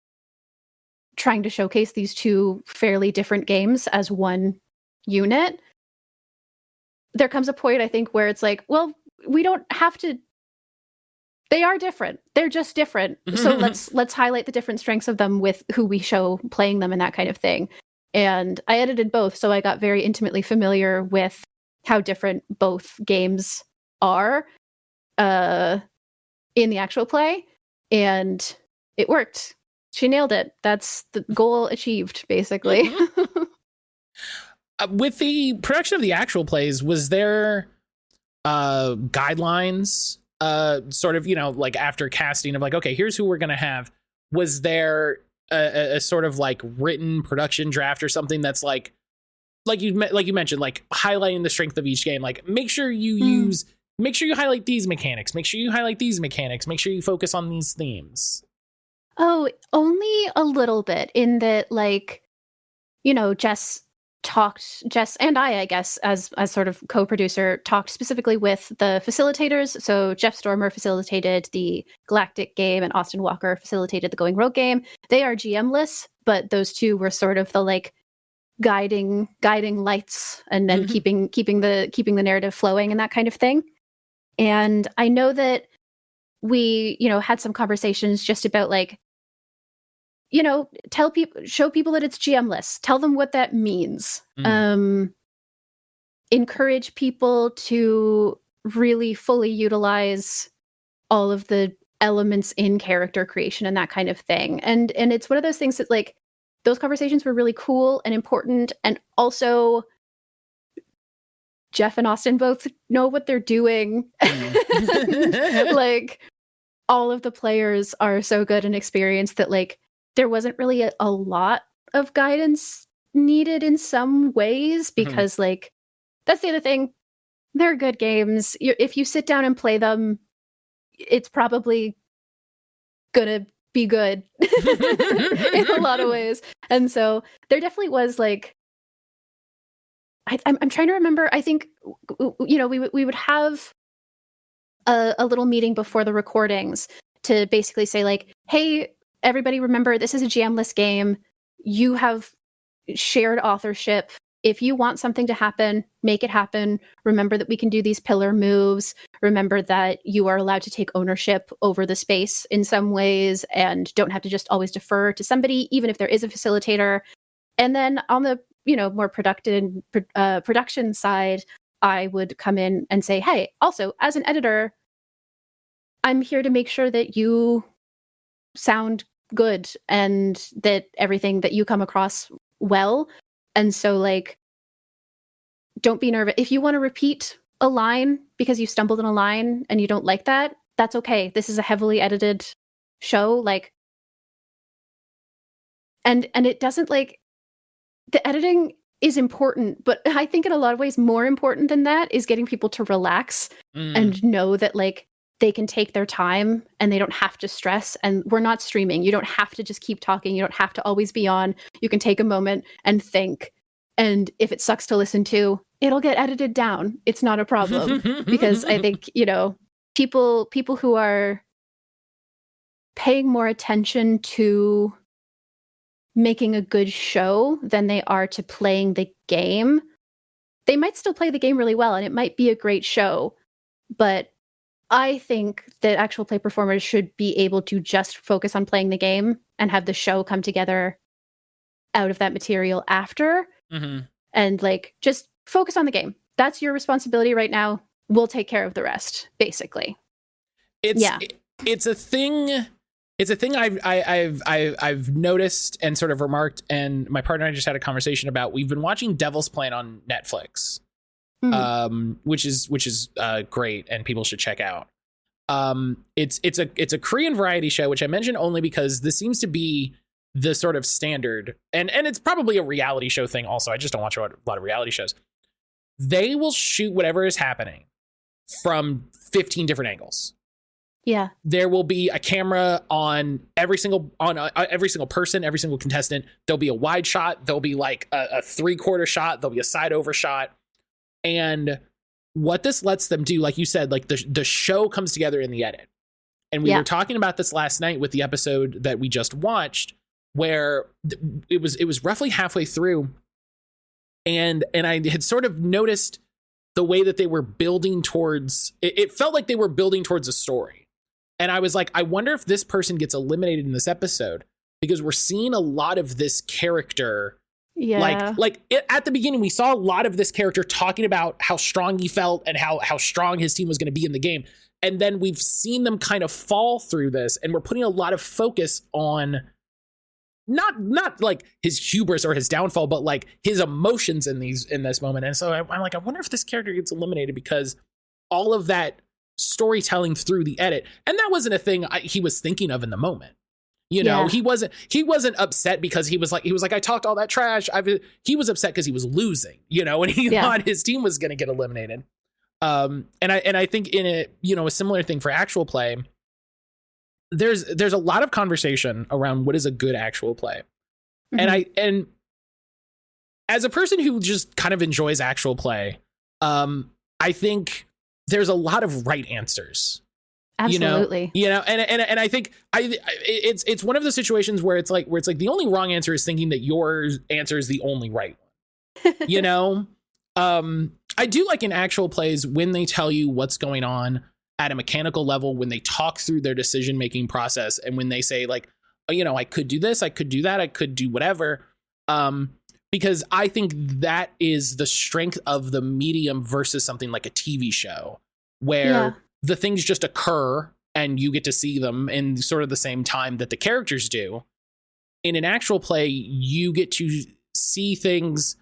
trying to showcase these two fairly different games as one unit. There comes a point, I think, where it's like, well, we don't have to. They are different. They're just different. So let's highlight the different strengths of them with who we show playing them and that kind of thing. And I edited both, so I got very intimately familiar with how different both games are in the actual play, and it worked. She nailed it. That's the goal achieved, basically. With the production of the actual plays, was there guidelines, sort of, like after casting of like, okay, here's who we're going to have? Was there a sort of like written production draft or something that's like you mentioned, like highlighting the strength of each game. Like make sure you highlight these mechanics, make sure you highlight these mechanics, make sure you focus on these themes. Oh, only a little bit, in that, like, you know, Jess and I guess, as sort of co-producer, talked specifically with the facilitators. So Jeff Stormer facilitated the Galactic game and Austin Walker facilitated the Going Rogue game. They are GM-less, but those two were sort of the like guiding lights, and then keeping the narrative flowing and that kind of thing. And I know that we, you know, had some conversations just about like, you know, show people that it's GM-less. Tell them what that means. Encourage people to really fully utilize all of the elements in character creation and that kind of thing. And it's one of those things that, like, those conversations were really cool and important. And also, Jeff and Austin both know what they're doing. Like, all of the players are so good and experienced that, like, there wasn't really a lot of guidance needed in some ways, because like, that's the other thing. They're good games. If you sit down and play them, it's probably gonna be good in a lot of ways. And so there definitely was like, I'm trying to remember. I think, you know, we would have a little meeting before the recordings to basically say like, hey, everybody, remember, this is a GM-less game. You have shared authorship. If you want something to happen, make it happen. Remember that we can do these pillar moves. Remember that you are allowed to take ownership over the space in some ways and don't have to just always defer to somebody, even if there is a facilitator. And then on the, you know, more production side, I would come in and say, hey, also, as an editor, I'm here to make sure that you sound good and that everything that you come across well. And so, like, don't be nervous. If you want to repeat a line because you stumbled in a line and you don't like that, that's okay. This is a heavily edited show. Like, and it doesn't, like, the editing is important, but I think in a lot of ways more important than that is getting people to relax and know that, like, they can take their time and they don't have to stress. And we're not streaming. You don't have to just keep talking. You don't have to always be on. You can take a moment and think. And if it sucks to listen to, it'll get edited down. It's not a problem. Because I think, you know, people who are paying more attention to making a good show than they are to playing the game, they might still play the game really well and it might be a great show, but I think that actual play performers should be able to just focus on playing the game and have the show come together out of that material after. And like, just focus on the game. That's your responsibility right now. We'll take care of the rest, basically. It's a thing I've noticed and sort of remarked, and my partner and I just had a conversation about. We've been watching Devil's Plan on Netflix. Which is great and people should check out. It's a Korean variety show, which I mentioned only because this seems to be the sort of standard, and it's probably a reality show thing also. I just don't watch a lot of reality shows. They will shoot whatever is happening from 15 different angles. Yeah. There will be a camera on every single person, every single contestant. There'll be a wide shot. There'll be like a 3/4 shot. There'll be a side over shot. And what this lets them do, like you said, like the show comes together in the edit. And we were talking about this last night with the episode that we just watched, where it was roughly halfway through. And I had sort of noticed the way that they were building towards, it felt like they were building towards a story. And I was like, I wonder if this person gets eliminated in this episode, because we're seeing a lot of this character. Yeah. At the beginning, we saw a lot of this character talking about how strong he felt and how strong his team was going to be in the game. And then we've seen them kind of fall through this, and we're putting a lot of focus on not like his hubris or his downfall, but like his emotions in this moment. And so I'm like, I wonder if this character gets eliminated because all of that storytelling through the edit, and that wasn't a thing he was thinking of in the moment. You know, he wasn't upset because he was like, I talked all that trash. He was upset because he was losing, you know, and he thought his team was going to get eliminated. And I think in a similar thing for actual play, there's a lot of conversation around what is a good actual play. And as a person who just kind of enjoys actual play, I think there's a lot of right answers. Absolutely. And I think it's one of the situations where it's like the only wrong answer is thinking that your answer is the only right one. I do like in actual plays when they tell you what's going on at a mechanical level, when they talk through their decision making process, and when they say like, I could do this, I could do that, I could do whatever. Because I think that is the strength of the medium versus something like a TV show where the things just occur and you get to see them in sort of the same time that the characters do. In an actual play, you get to see things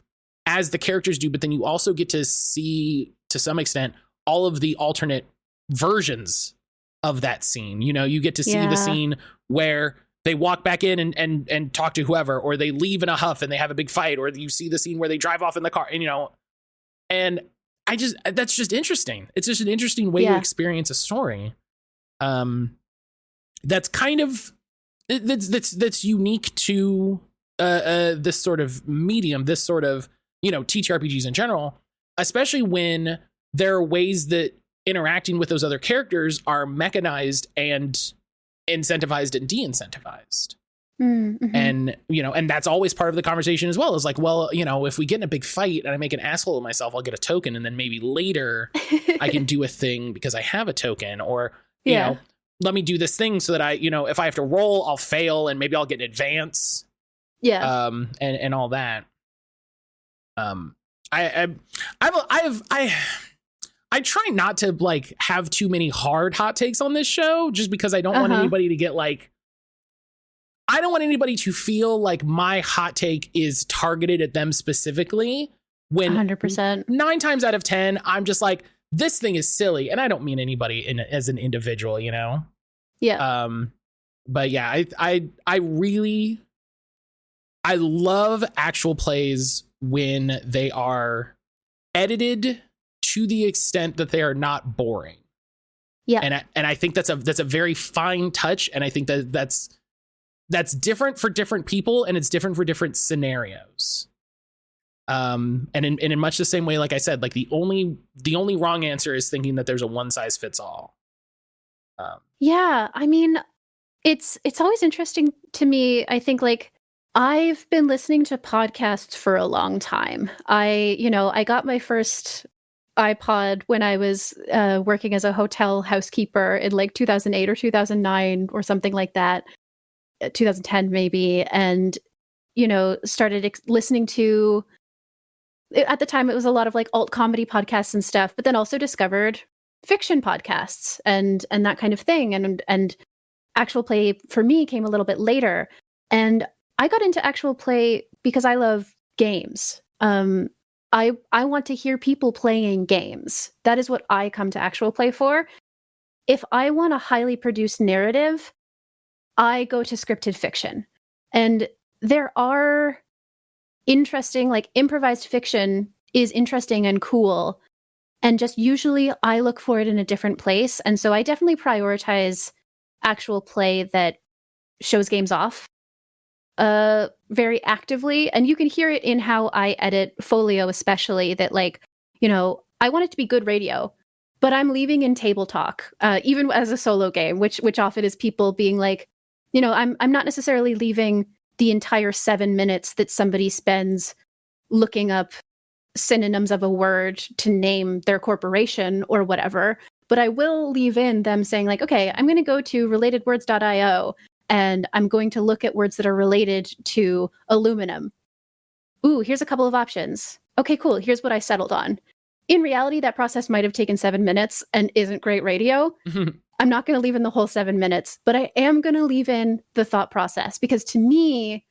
as the characters do, but then you also get to see, to some extent, all of the alternate versions of that scene. You get to see the scene where they walk back in and talk to whoever, or they leave in a huff and they have a big fight, or you see the scene where they drive off in the car, and that's just interesting. It's just an interesting way to experience a story. That's kind of, that's unique to this sort of medium, this sort of, TTRPGs in general, especially when there are ways that interacting with those other characters are mechanized and incentivized and de-incentivized. And and that's always part of the conversation as well, is like, well, if we get in a big fight and I make an asshole of myself, I'll get a token, and then maybe later I can do a thing because I have a token, or let me do this thing so that I, if I have to roll, I'll fail and maybe I'll get an advance. And all that. I try not to like have too many hard hot takes on this show, just because I don't want anybody to get like, I don't want anybody to feel like my hot take is targeted at them specifically, when 100%, 9 times out of 10, I'm just like, this thing is silly. And I don't mean anybody as an individual, but yeah, I love actual plays when they are edited to the extent that they are not boring. And I think that's a very fine touch, and I think that's different for different people, and it's different for different scenarios. And in much the same way, like I said, like the only wrong answer is thinking that there's a one size fits all. I mean, it's always interesting to me. I think like I've been listening to podcasts for a long time. I got my first iPod when I was working as a hotel housekeeper in like 2008 or 2009 or something like that, 2010 maybe, and started listening to, at the time it was a lot of like alt comedy podcasts and stuff, but then also discovered fiction podcasts and that kind of thing, and actual play for me came a little bit later. And I got into actual play because I love games. I want to hear people playing games. That is what I come to actual play for. If I want a highly produced narrative, I go to scripted fiction. And there are interesting, like improvised fiction is interesting and cool. And just usually I look for it in a different place. And so I definitely prioritize actual play that shows games off very actively. And you can hear it in how I edit Folio, especially, that like, I want it to be good radio, but I'm leaving in table talk, even as a solo game, which often is people being like, I'm not necessarily leaving the entire 7 minutes that somebody spends looking up synonyms of a word to name their corporation or whatever, but I will leave in them saying like, okay, I'm going to go to relatedwords.io and I'm going to look at words that are related to aluminum. Ooh, here's a couple of options. Okay, cool. Here's what I settled on. In reality, that process might have taken 7 minutes and isn't great radio. I'm not going to leave in the whole 7 minutes, but I am going to leave in the thought process, because to me,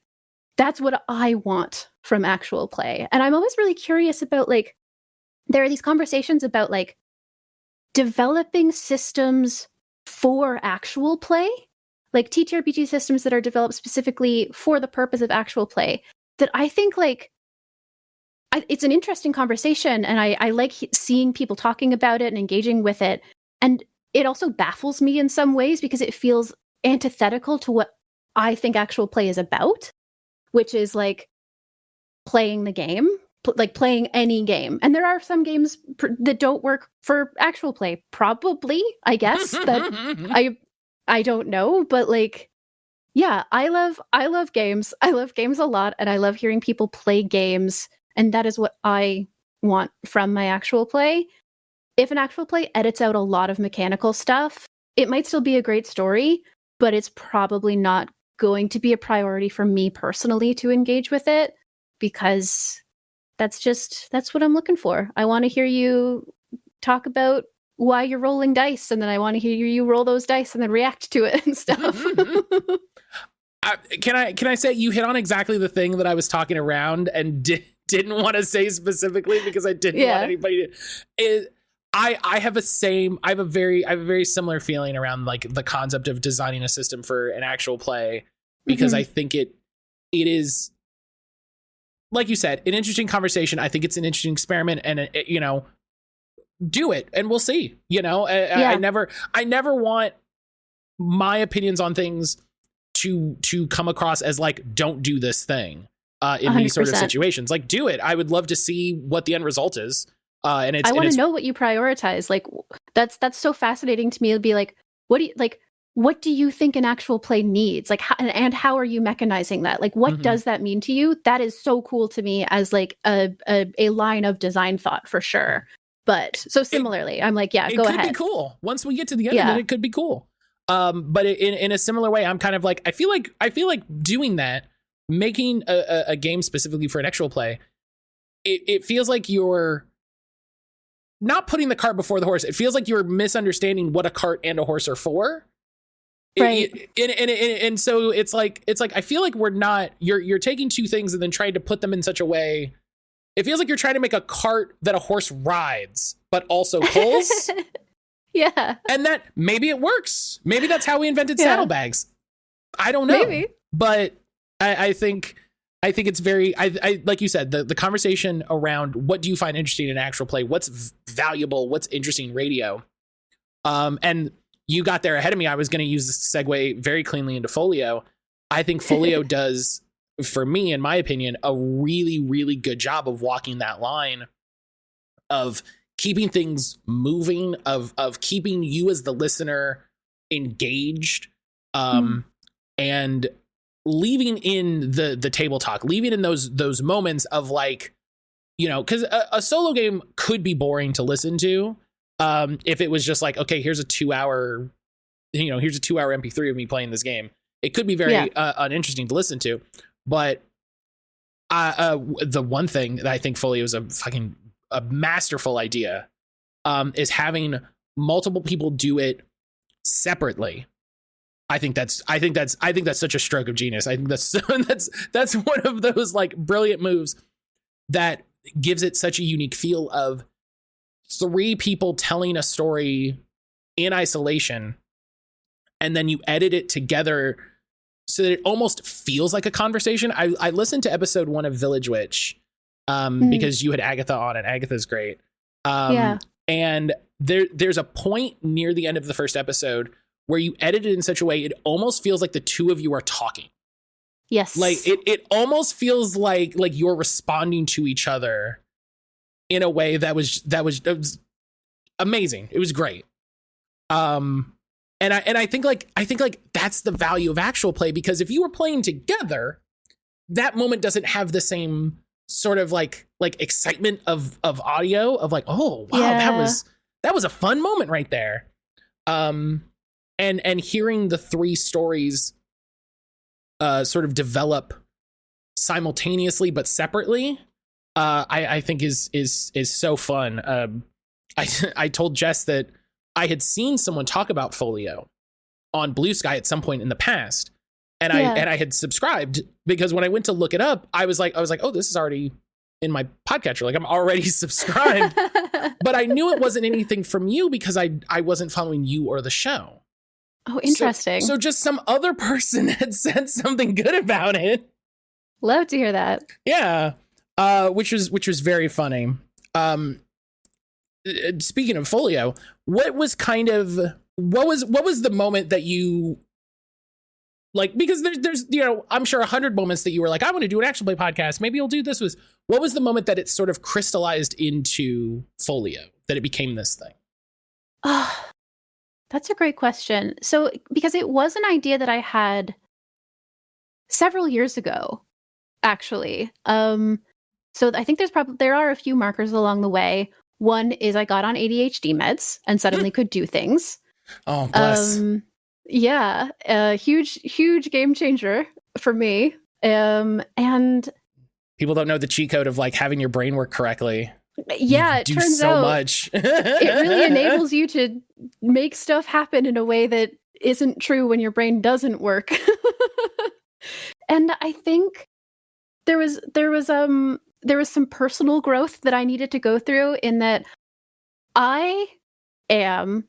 that's what I want from actual play. And I'm always really curious about, like, there are these conversations about like developing systems for actual play. like TTRPG systems that are developed specifically for the purpose of actual play, that I think like it's an interesting conversation, and I like seeing people talking about it and engaging with it. And it also baffles me in some ways because it feels antithetical to what I think actual play is about, which is like playing the game, like playing any game. And there are some games that don't work for actual play, probably, I guess. That I don't know, but like, yeah, I love games. I love games a lot, and I love hearing people play games, and that is what I want from my actual play. If an actual play edits out a lot of mechanical stuff, it might still be a great story, but it's probably not going to be a priority for me personally to engage with it, because that's what I'm looking for. I want to hear you talk about why you're rolling dice, and then I want to hear you roll those dice and then react to it and stuff. Can I say you hit on exactly the thing that I was talking around and didn't want to say specifically because I didn't want anybody to. I have a very similar feeling around like the concept of designing a system for an actual play, because I think it is, like you said, an interesting conversation. I think it's an interesting experiment, and do it and we'll see. I never want my opinions on things to come across as like, don't do this thing in 100%. These sort of situations. Like, do it. I would love to see what the end result is. I want to know what you prioritize. Like, that's so fascinating to me. It'd be like, what do you think an actual play needs? Like, how are you mechanizing that? Like, what does that mean to you? That is so cool to me as like a line of design thought for sure. But so similarly, I'm like, yeah, go ahead. It could be cool. Once we get to the end of it, it could be cool. But in a similar way, I'm kind of like, I feel like doing that, making a game specifically for an actual play, it feels like you're not putting the cart before the horse. It feels like you're misunderstanding what a cart and a horse are for. Right. And so it's like I feel like we're not, you're taking two things and then trying to put them in such a way. It feels like you're trying to make a cart that a horse rides, but also pulls. Yeah. And that maybe it works. Maybe that's how we invented saddlebags. I don't know. Maybe. But I think it's very, I like you said, the conversation around what do you find interesting in actual play? What's valuable? What's interesting radio? And you got there ahead of me. I was going to use this to segue very cleanly into Folio. I think Folio does, for me, in my opinion, a really, really good job of walking that line of keeping things moving, of keeping you as the listener engaged, and leaving in the table talk, leaving in those moments of like, because a solo game could be boring to listen to. If it was just like, okay, here's a 2 hour, here's a 2 hour MP3 of me playing this game, it could be very uninteresting to listen to. But the one thing that I think Folio is a masterful idea, is having multiple people do it separately. I think that's such a stroke of genius. I think that's one of those like brilliant moves that gives it such a unique feel of three people telling a story in isolation, and then you edit it together so that it almost feels like a conversation. I listened to episode 1 of Village Witch because you had Agatha on, and Agatha's great. And there's a point near the end of the first episode where you edit it in such a way it almost feels like the two of you are talking. Yes. Like it almost feels like you're responding to each other in a way that was amazing. It was great. And I think that's the value of actual play, because if you were playing together, that moment doesn't have the same sort of like excitement of audio of like, oh wow, that was a fun moment right there. And hearing the three stories sort of develop simultaneously but separately, I think is so fun. I told Jess that I had seen someone talk about Folio on Blue Sky at some point in the past, and I had subscribed, because when I went to look it up, I was like, oh, this is already in my podcatcher. Like, I'm already subscribed. But I knew it wasn't anything from you because I wasn't following you or the show. Oh, interesting. So just some other person had said something good about it. Love to hear that. Yeah. Which was very funny. Speaking of folio, what was the moment that you like, because there's I'm sure 100 moments that you were like, I want to do an actual play podcast, maybe you'll do this. What was the moment that it sort of crystallized into folio, that it became this thing? Oh, that's a great question. So because it was an idea that I had several years ago, actually. So I think there are a few markers along the way. One is I got on ADHD meds and suddenly could do things. Oh, bless. Yeah, a huge game changer for me. And people don't know the cheat code of like having your brain work correctly. Yeah, it turns out much. It really enables you to make stuff happen in a way that isn't true when your brain doesn't work. And I think there was some personal growth that I needed to go through, in that I am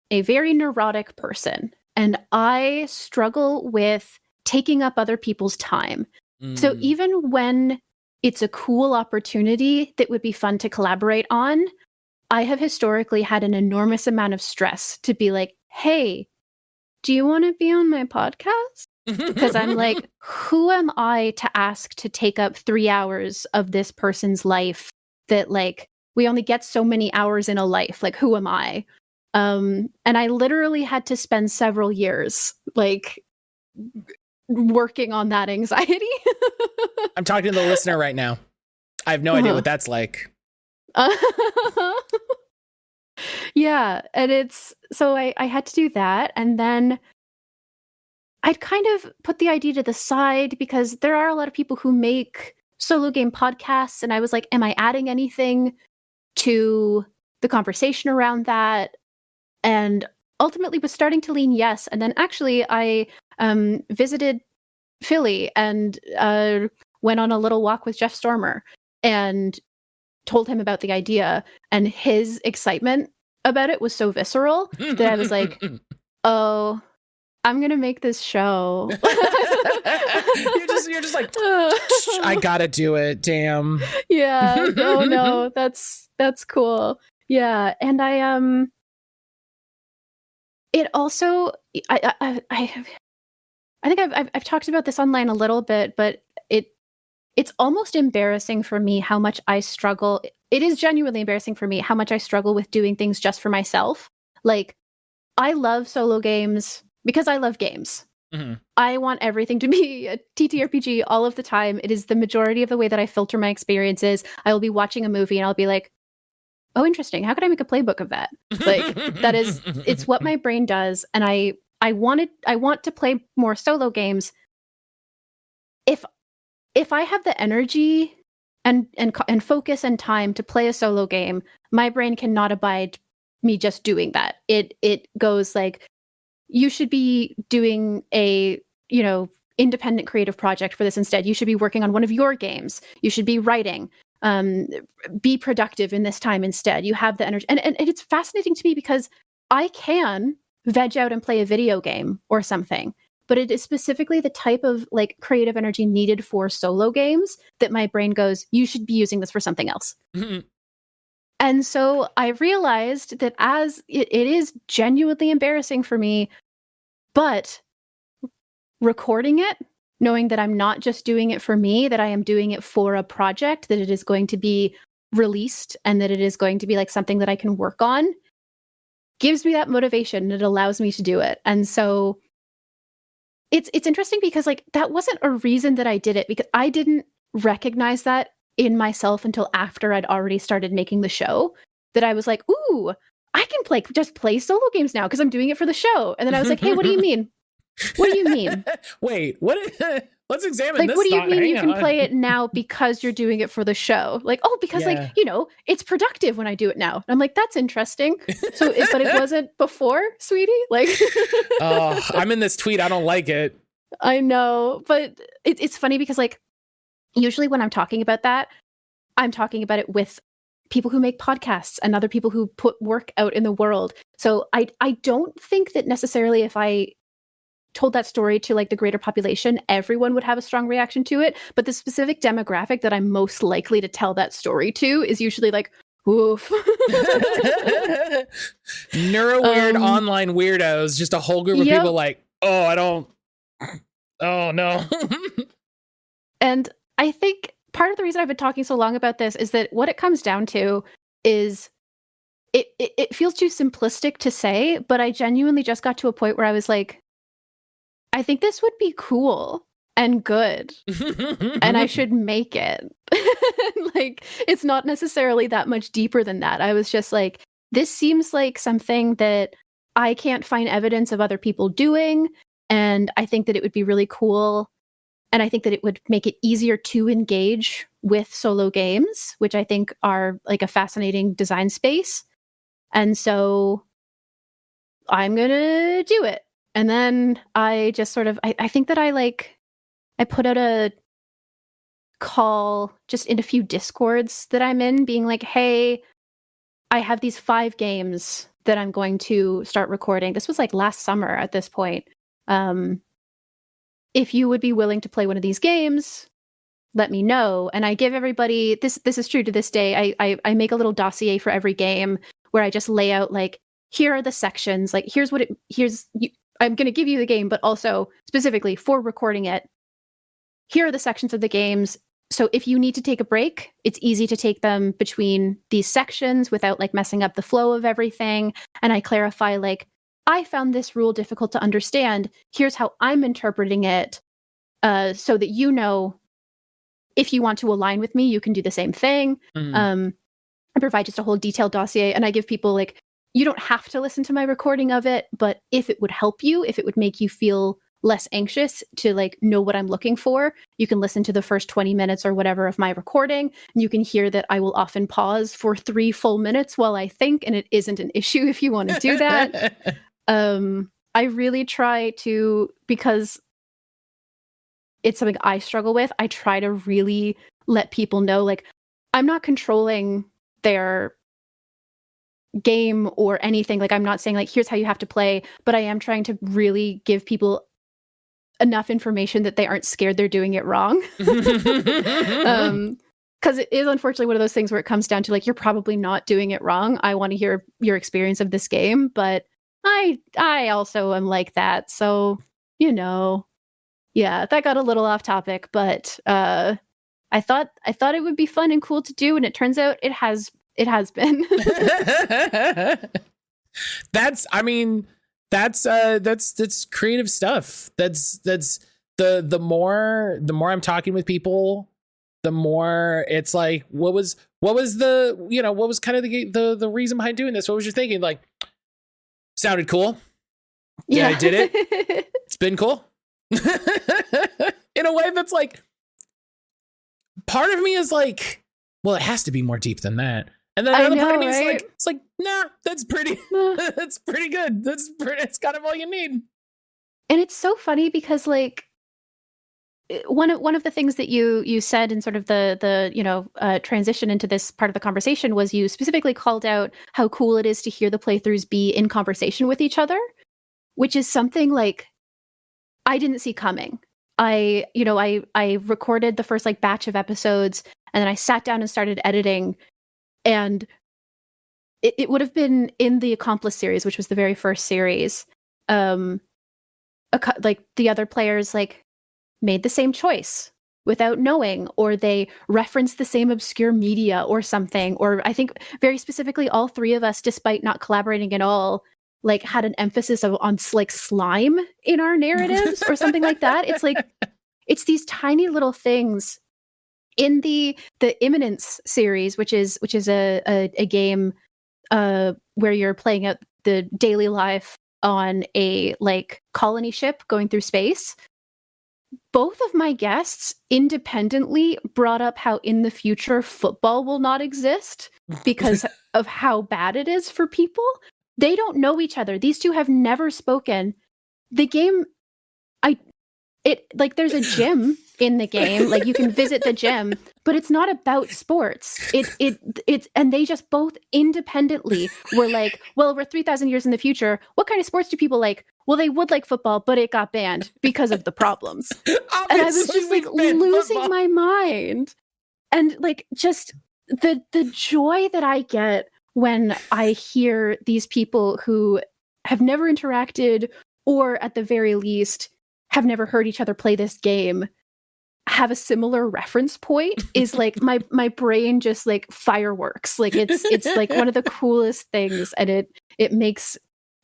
a very neurotic person and I struggle with taking up other people's time. So even when it's a cool opportunity that would be fun to collaborate on, I have historically had an enormous amount of stress to be like, hey, do you want to be on my podcast? Because I'm like, who am I to ask to take up 3 hours of this person's life that, like, we only get so many hours in a life? Like, who am I? And I literally had to spend several years, like, working on that anxiety. I'm talking to the listener right now. I have no idea what that's like. Yeah, and so I had to do that, and then I'd kind of put the idea to the side because there are a lot of people who make solo game podcasts, and I was like, am I adding anything to the conversation around that? And ultimately was starting to lean yes. And then actually I visited Philly and went on a little walk with Jeff Stormer and told him about the idea, and his excitement about it was so visceral that I was like, oh, I'm gonna make this show. you're just like, I gotta do it. Damn. Yeah. Oh no, that's cool. Yeah, and I it also I think I've talked about this online a little bit, but it's almost embarrassing for me how much I struggle. It is genuinely embarrassing for me how much I struggle with doing things just for myself. Like, I love solo games because I love games. Mm-hmm. I want everything to be a TTRPG all of the time. It is the majority of the way that I filter my experiences. I will be watching a movie and I'll be like, oh, interesting. How could I make a playbook of that? Like, it's what my brain does. And I want to play more solo games. If I have the energy and focus and time to play a solo game, my brain cannot abide me just doing that. It goes like, you should be doing a, independent creative project for this instead. You should be working on one of your games. You should be writing. Be productive in this time instead. You have the energy. And it's fascinating to me because I can veg out and play a video game or something, but it is specifically the type of, like, creative energy needed for solo games that my brain goes, you should be using this for something else. Mm-hmm. And so I realized that as it is genuinely embarrassing for me, but recording it, knowing that I'm not just doing it for me, that I am doing it for a project, that it is going to be released and that it is going to be like something that I can work on, gives me that motivation and it allows me to do it. And so it's interesting because, like, that wasn't a reason that I did it, because I didn't recognize that in myself until after I'd already started making the show, that I was like, ooh, I can just play solo games now because I'm doing it for the show. And then I was like, hey, what do you mean? What do you mean? Wait, what? Let's examine like, this. What do you mean Hang you can on. play it now because you're doing it for the show? Like, oh, because it's productive when I do it now. And I'm like, that's interesting. So, but it wasn't before, sweetie. Like, I'm in this tweet. I don't like it. I know, but it's funny because, like, usually when I'm talking about that, I'm talking about it with people who make podcasts and other people who put work out in the world. So I don't think that necessarily if I told that story to like the greater population, everyone would have a strong reaction to it. But the specific demographic that I'm most likely to tell that story to is usually like, woof. Neuro weird online weirdos, just a whole group of people like, oh no. And I think part of the reason I've been talking so long about this is that what it comes down to is it feels too simplistic to say, but I genuinely just got to a point where I was like, I think this would be cool and good and I should make it. Like, it's not necessarily that much deeper than that. I was just like, this seems like something that I can't find evidence of other people doing, and I think that it would be really cool, and I think that it would make it easier to engage with solo games, which I think are like a fascinating design space. And so I'm gonna do it. And then I just sort of, I think that I put out a call just in a few Discords that I'm in, being like, hey, I have these 5 games that I'm going to start recording. This was like last summer at this point. If you would be willing to play one of these games, let me know. And I give everybody, this is true to this day, I make a little dossier for every game where I just lay out like, here are the sections, like I'm going to give you the game, but also specifically for recording it, here are the sections of the games. So if you need to take a break, it's easy to take them between these sections without like messing up the flow of everything. And I clarify like, I found this rule difficult to understand. Here's how I'm interpreting it, so that you know, if you want to align with me, you can do the same thing. I provide just a whole detailed dossier, and I give people like, you don't have to listen to my recording of it, but if it would help you, if it would make you feel less anxious to like know what I'm looking for, you can listen to the first 20 minutes or whatever of my recording, and you can hear that I will often pause for 3 full minutes while I think, and it isn't an issue if you want to do that. I really try to, because it's something I struggle with, I try to really let people know, like, I'm not controlling their game or anything. Like, I'm not saying like, here's how you have to play, but I am trying to really give people enough information that they aren't scared they're doing it wrong. Because it is unfortunately one of those things where it comes down to like, you're probably not doing it wrong. I want to hear your experience of this game, but I also am like that. So, you know, yeah, that got a little off topic, but I thought it would be fun and cool to do, and it turns out it has been. That's creative stuff. That's the more I'm talking with people, the more it's like, what was the, you know, what was kind of the reason behind doing this? What was you thinking? Like, sounded cool. Yeah, I did it. It's been cool. In a way that's like, part of me is like, well, it has to be more deep than that. And then another part of me is like, it's like, nah, that's pretty, that's pretty good. It's kind of all you need. And it's so funny because like, one of the things that you said in sort of the transition into this part of the conversation was you specifically called out how cool it is to hear the playthroughs be in conversation with each other, which is something like I didn't see coming. I recorded the first like batch of episodes, and then I sat down and started editing, and it would have been in the Accomplice series, which was the very first series. Like the other players like made the same choice without knowing, or they referenced the same obscure media or something, or I think very specifically all 3 of us, despite not collaborating at all, like had an emphasis on like slime in our narratives or something like that. It's like, it's these tiny little things in the Imminence series, which is a game where you're playing out the daily life on a like colony ship going through space. Both of my guests independently brought up how in the future football will not exist because of how bad it is for people. They don't know each other. These 2 have never spoken. The game, there's a gym in the game. Like, you can visit the gym, but it's not about sports. It's and they just both independently were like, well, we're 3,000 years in the future. What kind of sports do people like? Well, they would like football, but it got banned because of the problems. And I was just like losing my mind. And like just the joy that I get when I hear these people who have never interacted, or at the very least have never heard each other play this game, have a similar reference point is like my brain just like fireworks. Like it's like one of the coolest things, and it makes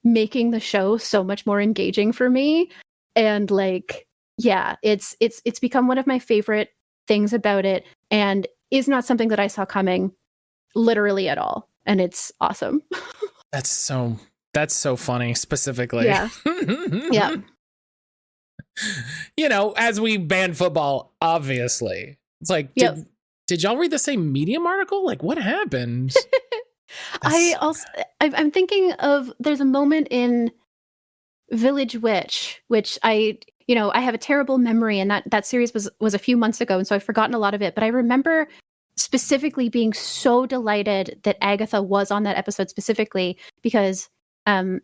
making the show so much more engaging for me. And like, yeah, it's become one of my favorite things about it, and is not something that I saw coming literally at all. And it's awesome. That's so funny, specifically. Yeah. Yeah. You know, as we banned football, obviously. It's like, did y'all read the same Medium article? Like, what happened? I'm thinking of, there's a moment in Village Witch, which I have a terrible memory, and that series was a few months ago, and so I've forgotten a lot of it. But I remember specifically being so delighted that Agatha was on that episode specifically because the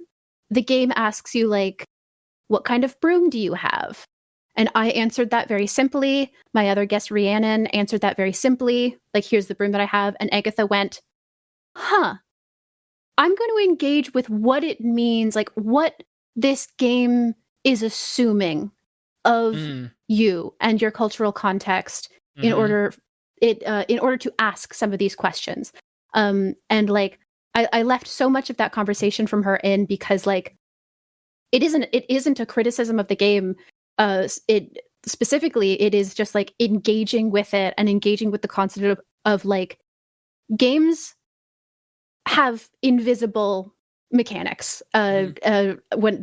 game asks you, like, what kind of broom do you have? And I answered that very simply. My other guest, Rhiannon, answered that very simply. Like, here's the broom that I have. And Agatha went, I'm going to engage with what it means, like what this game is assuming of you and your cultural context in order to ask some of these questions. And like, I left so much of that conversation from her in because like, it isn't a criticism of the game. It is just like engaging with it and engaging with the concept of like games have invisible mechanics when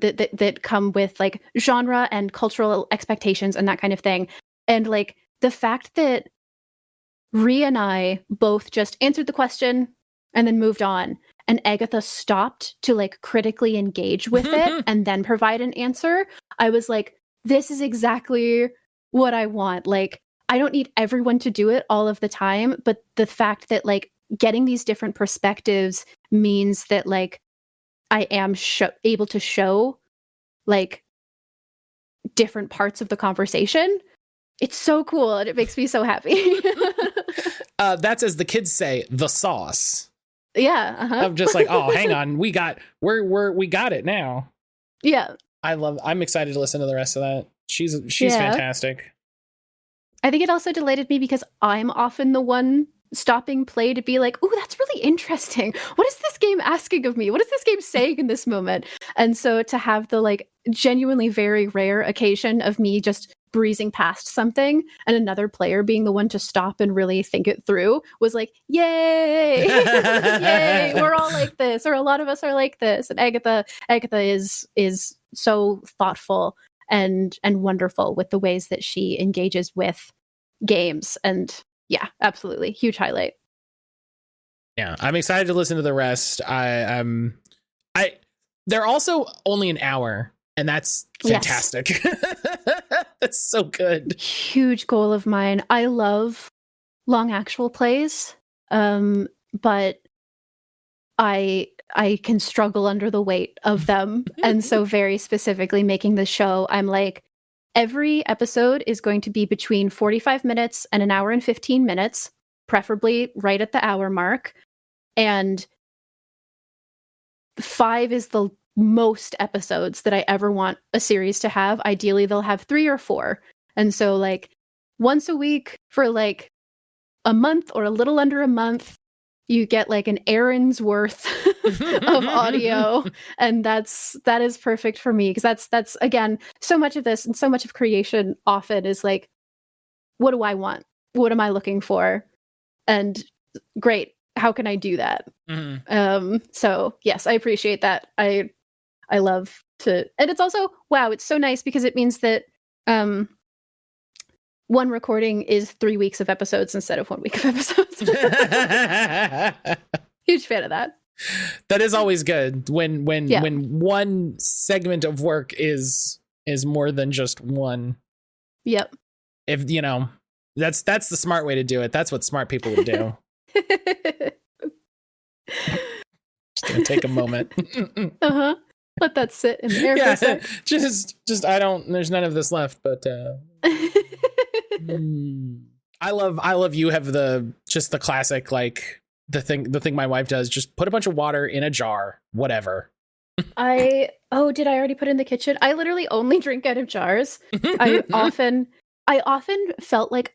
that come with like genre and cultural expectations and that kind of thing. And like the fact that Rhea and I both just answered the question and then moved on, and Agatha stopped to like critically engage with it and then provide an answer, I was like, this is exactly what I want. Like, I don't need everyone to do it all of the time, but the fact that like getting these different perspectives means that like I am able to show like different parts of the conversation. It's so cool, and it makes me so happy. That's, as the kids say, the sauce. Yeah. I'm just like, oh, hang on, we got it now. Yeah. I'm excited to listen to the rest of that. She's fantastic. I think it also delighted me because I'm often the one stopping play to be like, oh, that's really interesting. What is this game asking of me? What is this game saying in this moment? And so to have the like genuinely very rare occasion of me just breezing past something and another player being the one to stop and really think it through was like, yay. Yay, we're all like this, or a lot of us are like this. And Agatha is so thoughtful and wonderful with the ways that she engages with games. And yeah, absolutely. Huge highlight. Yeah, I'm excited to listen to the rest. They're also only an hour, and that's fantastic. Yes. That's so good. Huge goal of mine. I love long actual plays, but I can struggle under the weight of them. And so very specifically making the show, I'm like, every episode is going to be between 45 minutes and an hour and 15 minutes, preferably right at the hour mark. And 5 is the most episodes that I ever want a series to have. Ideally, they'll have 3 or 4. And so like once a week for like a month or a little under a month, you get like an errand's worth of audio. And that is perfect for me, because that's again, so much of this and so much of creation often is like, what do I want? What am I looking for? And great, how can I do that? So yes, I appreciate that. I love to, and it's also, wow, it's so nice because it means that one recording is 3 weeks of episodes instead of 1 week of episodes. Huge fan of that. That is always good when one segment of work is more than just one. Yep. If That's the smart way to do it. That's what smart people would do. Just gonna take a moment. Let that sit in the air for a sec. Just there's none of this left, but I love you have the classic, like the thing my wife does, just put a bunch of water in a jar, whatever. Did I already put it in the kitchen? I literally only drink out of jars. I often felt like,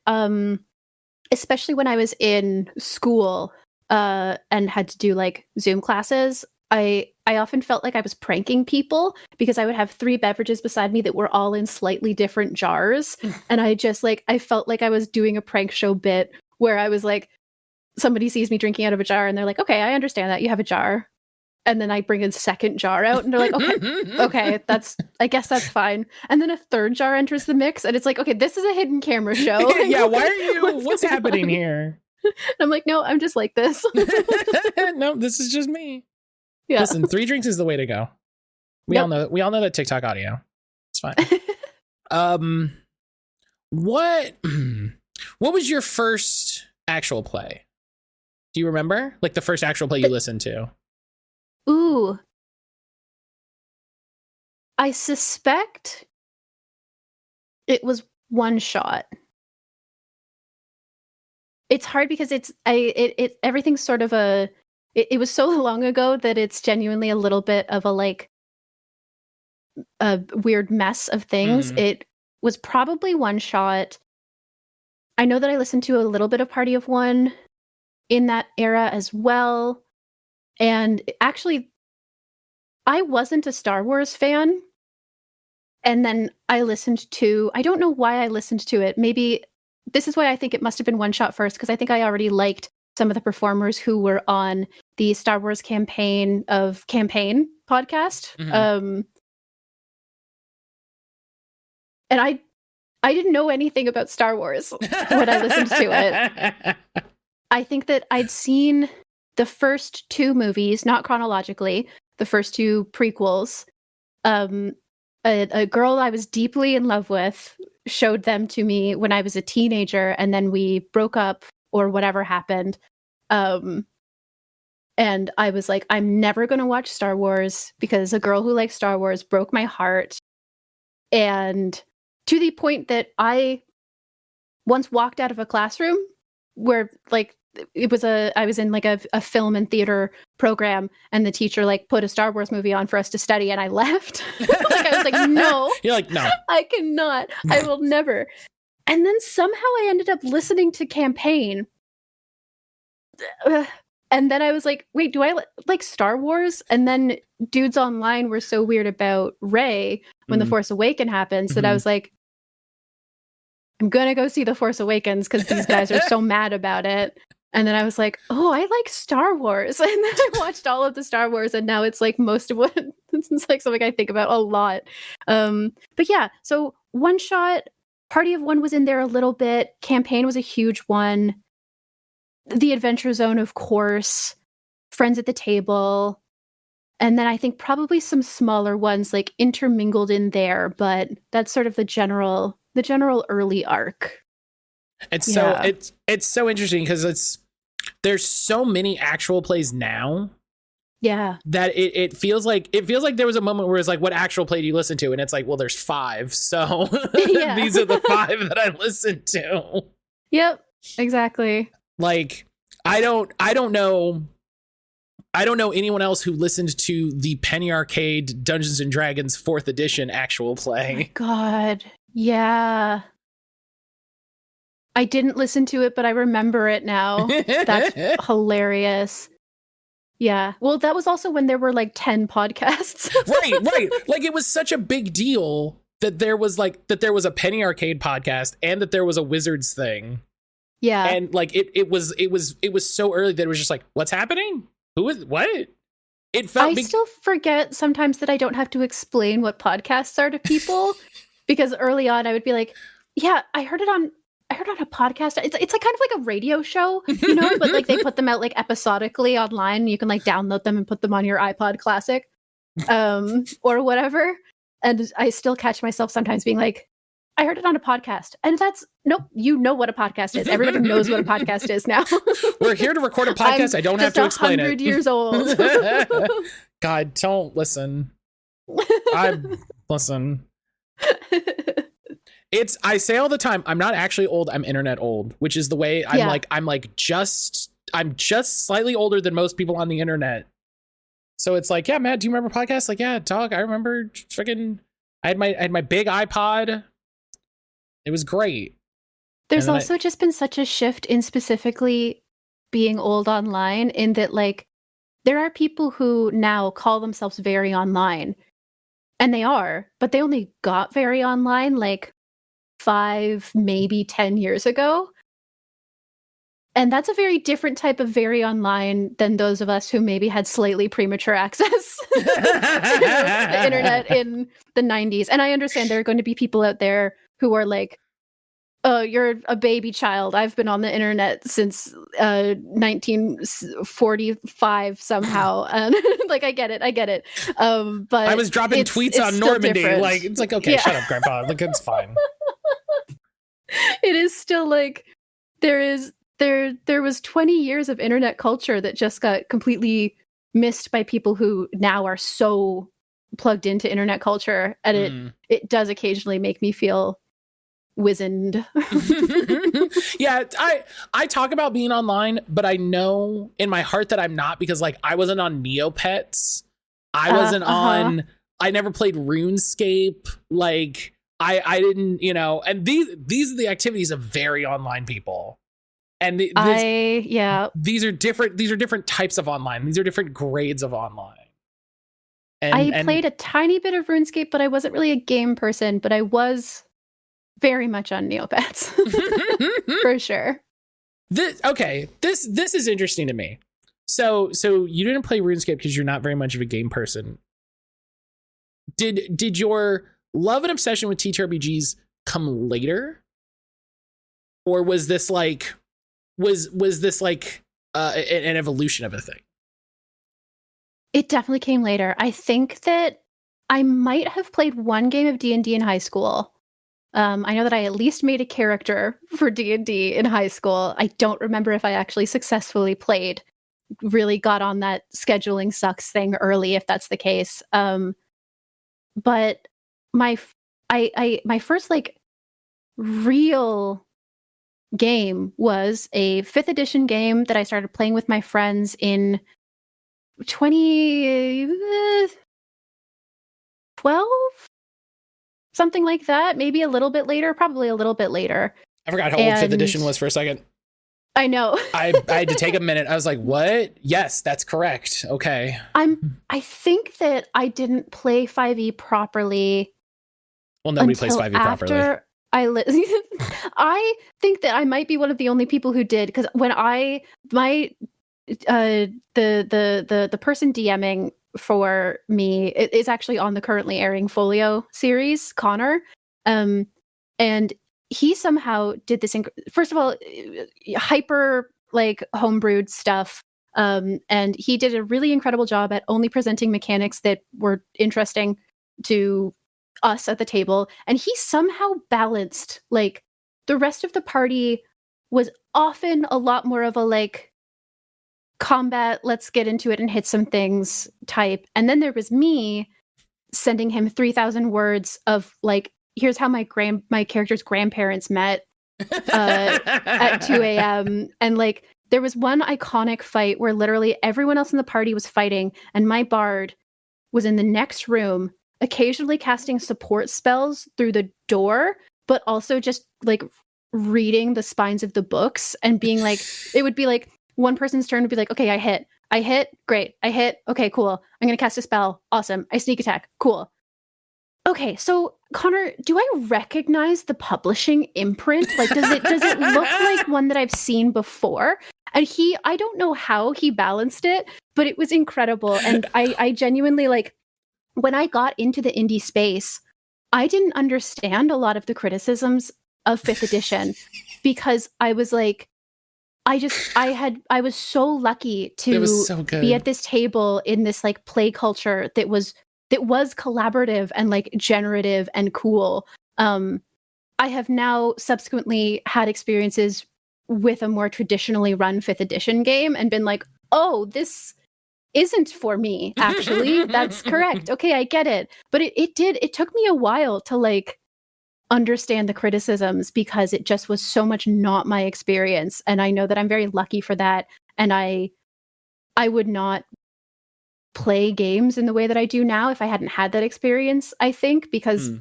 especially when I was in school, and had to do like Zoom classes, I often felt like I was pranking people because I would have 3 beverages beside me that were all in slightly different jars. And I felt like I was doing a prank show bit where I was like, somebody sees me drinking out of a jar and they're like, okay, I understand that you have a jar. And then I bring a second jar out and they're like, okay, I guess that's fine. And then a third jar enters the mix and it's like, okay, this is a hidden camera show. Yeah, why are you, what's happening here? And I'm like, no, I'm just like this. No, this is just me. Yeah. Listen, 3 drinks is the way to go. We all know that TikTok audio. It's fine. What was your first actual play? Do you remember? Like the first actual play you listened to? Ooh. I suspect it was One Shot. It's hard because everything's sort of it was so long ago that it's genuinely a little bit of a weird mess of things. It was probably One Shot. I know that I listened to a little bit of Party of One in that era as well. And actually, I wasn't a Star Wars fan. And then I don't know why I listened to it. Maybe this is why I think it must have been One Shot first, because I think I already liked some of the performers who were on the Star Wars Campaign podcast. And I didn't know anything about Star Wars when I listened to it. I think that I'd seen the first 2 movies, not chronologically, the first 2 prequels. A girl I was deeply in love with showed them to me when I was a teenager, and then we broke up or whatever happened. And I was like, I'm never going to watch Star Wars because a girl who likes Star Wars broke my heart. And to the point that I once walked out of a classroom where like I was in like a film and theater program, and the teacher like put a Star Wars movie on for us to study, and I left. Like I was like, no. You're like, no. I cannot. I will never. And then somehow I ended up listening to Campaign. And then I was like, wait, do I like Star Wars? And then dudes online were so weird about Rey when The Force Awakens happens that I was like, I'm going to go see The Force Awakens because these guys are so mad about it. And then I was like, oh, I like Star Wars. And then I watched all of the Star Wars, and now it's like most of what it's like something I think about a lot. But yeah, so One Shot, Party of One was in there a little bit. Campaign was a huge one. The Adventure Zone, of course. Friends at the Table. And then I think probably some smaller ones like intermingled in there, but that's sort of the general early arc. It's so it's so interesting because there's so many actual plays now. Yeah. That it feels like there was a moment where it's like, what actual play do you listen to? And it's like, well, there's 5. So these are the 5 that I listened to. Yep. Exactly. Like, I don't know anyone else who listened to the Penny Arcade Dungeons and Dragons 4th edition actual play. Oh my God. Yeah. I didn't listen to it, but I remember it now. That's hilarious. Yeah. Well, that was also when there were like 10 podcasts. Right. Like it was such a big deal that there was a Penny Arcade podcast and that there was a Wizards thing. Yeah. And like it was so early that it was just like, what's happening? Who is what? It felt still forget sometimes that I don't have to explain what podcasts are to people because early on I would be like, yeah, I heard it on a podcast. It's like kind of like a radio show, you know, but like they put them out like episodically online. You can like download them and put them on your iPod Classic or whatever. And I still catch myself sometimes being like, I heard it on a podcast. And that's, nope, you know what a podcast is. Everybody knows what a podcast is now. We're here to record a podcast. I don't have to explain it. 100 years old. God, don't listen. Listen. I say all the time, I'm not actually old, I'm internet old, which is the way I'm just slightly older than most people on the internet. So it's like, yeah, Matt, do you remember podcasts? Like, yeah, dog, I remember freaking I had my big iPod. It was great. There's also just been such a shift in specifically being old online, in that like there are people who now call themselves very online, and they are, but they only got very online like 5, maybe 10 years ago. And that's a very different type of very online than those of us who maybe had slightly premature access to the internet in the 90s. And I understand there are going to be people out there who are like, oh, you're a baby child. I've been on the internet since 1945 somehow. And like, I get it. But I was dropping tweets on Normandy. Like, it's like, okay, yeah. Shut up, Grandpa. Like, it's fine. It is still like, there was 20 years of internet culture that just got completely missed by people who now are so plugged into internet culture. And it does occasionally make me feel wizened. Yeah, I talk about being online, but I know in my heart that I'm not, because like I wasn't on Neopets. I wasn't on, I never played RuneScape. Like I didn't, and these are the activities of very online people. And these are different types of online. These are different grades of online. I played a tiny bit of RuneScape, but I wasn't really a game person, but I was very much on Neopets. For sure. This is interesting to me. So you didn't play RuneScape because you're not very much of a game person. Did your love and obsession with TTRPGs come later? Or was this like an evolution of a thing? It definitely came later. I think that I might have played one game of D&D in high school. I know that I at least made a character for D&D in high school. I don't remember if I actually successfully played. Really got on that scheduling sucks thing early, if that's the case. But my first like real game was a 5th edition game that I started playing with my friends in 2012, something like that. Maybe a little bit later, probably a little bit later. I forgot how old 5th edition was for a second. I know. I had to take a minute. I was like, what? Yes, that's correct. Okay. I think that I didn't play 5e properly. Well, nobody plays 5e properly. I think that I might be one of the only people who did, because when the person DMing for me is actually on the currently airing Folio series, Connor, and he somehow did this. First of all, hyper like homebrewed stuff, and he did a really incredible job at only presenting mechanics that were interesting to us at the table, and he somehow balanced like the rest of the party was often a lot more of a like combat, let's get into it and hit some things type, and then there was me sending him 3,000 words of like, here's how my character's grandparents met at 2 a.m. and like there was one iconic fight where literally everyone else in the party was fighting and my bard was in the next room, occasionally casting support spells through the door, but also just like reading the spines of the books and being like, it would be like one person's turn would be like, okay, I hit, great, I hit, okay, cool, I'm gonna cast a spell, awesome, I sneak attack, cool. Okay, so Connor, do I recognize the publishing imprint? Like, does it look like one that I've seen before? And I don't know how he balanced it, but it was incredible. And I genuinely, like, when I got into the indie space, I didn't understand a lot of the criticisms of 5th edition because I was like, I was so lucky to be at this table in this like play culture that was collaborative and like generative and cool. I have now subsequently had experiences with a more traditionally run 5th edition game and been like, oh, this isn't for me, actually. That's correct. Okay, I get it. But it took me a while to like understand the criticisms because it just was so much not my experience. And I know that I'm very lucky for that. And I would not play games in the way that I do now if I hadn't had that experience, I think, because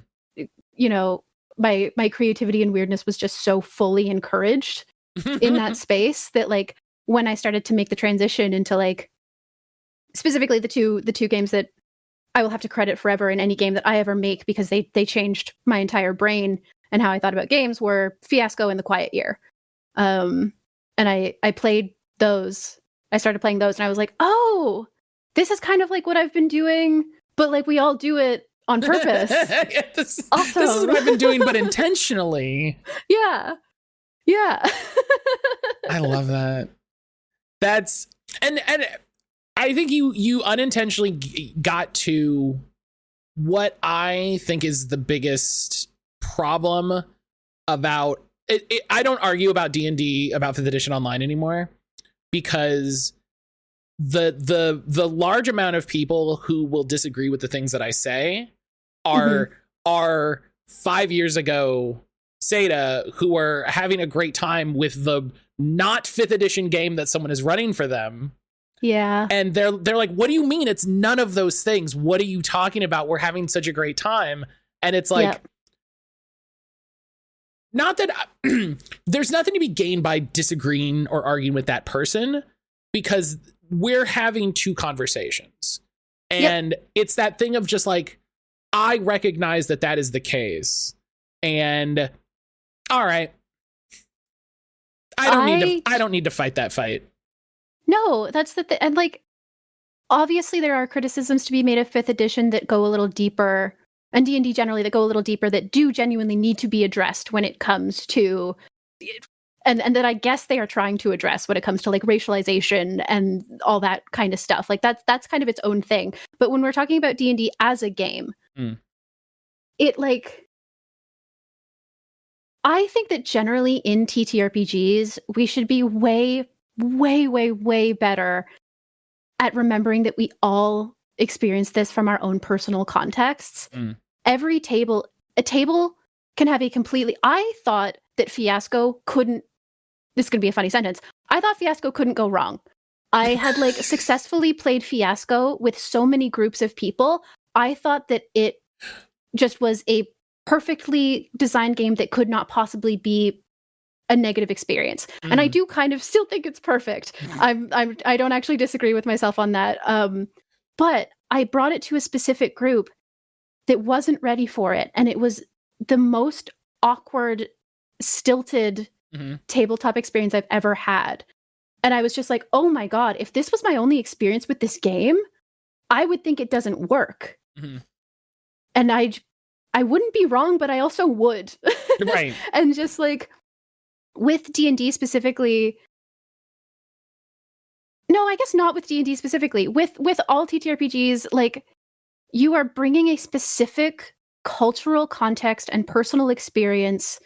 you know, my creativity and weirdness was just so fully encouraged in that space that like when I started to make the transition into like specifically the two games that I will have to credit forever in any game that I ever make because they changed my entire brain and how I thought about games were Fiasco and The Quiet Year. And I played those. I started playing those and I was like, oh, this is kind of like what I've been doing, but like we all do it on purpose. This is what I've been doing, but intentionally. Yeah. I love that. That's and I think you unintentionally got to what I think is the biggest problem about it. I don't argue about D&D about 5th edition online anymore because the large amount of people who will disagree with the things that I say are 5 years ago Satah who are having a great time with the not 5th edition game that someone is running for them. Yeah. And they're like, what do you mean? It's none of those things. What are you talking about? We're having such a great time. And it's like, not that there's nothing to be gained by disagreeing or arguing with that person because we're having two conversations. And it's that thing of just like, I recognize that is the case. And all right. I don't need to fight that fight. No, that's the thing. And like, obviously there are criticisms to be made of 5th edition that go a little deeper, and D&D generally that go a little deeper, that do genuinely need to be addressed when it comes to, and that I guess they are trying to address when it comes to like racialization and all that kind of stuff. Like that's kind of its own thing. But when we're talking about D&D as a game, it like, I think that generally in TTRPGs, we should be way, way, way, way better at remembering that we all experience this from our own personal contexts. A table can have a completely... I thought that Fiasco couldn't... This is going to be a funny sentence. I thought Fiasco couldn't go wrong. I had like successfully played Fiasco with so many groups of people. I thought that it just was a perfectly designed game that could not possibly be a negative experience. And I do kind of still think it's perfect. I don't actually disagree with myself on that. But I brought it to a specific group that wasn't ready for it. And it was the most awkward, stilted tabletop experience I've ever had. And I was just like, oh my God, if this was my only experience with this game, I would think it doesn't work. And I wouldn't be wrong, but I also would. Right. And just like, with D&D specifically, no, I guess not with D&D specifically. With all TTRPGs, like, you are bringing a specific cultural context and personal experience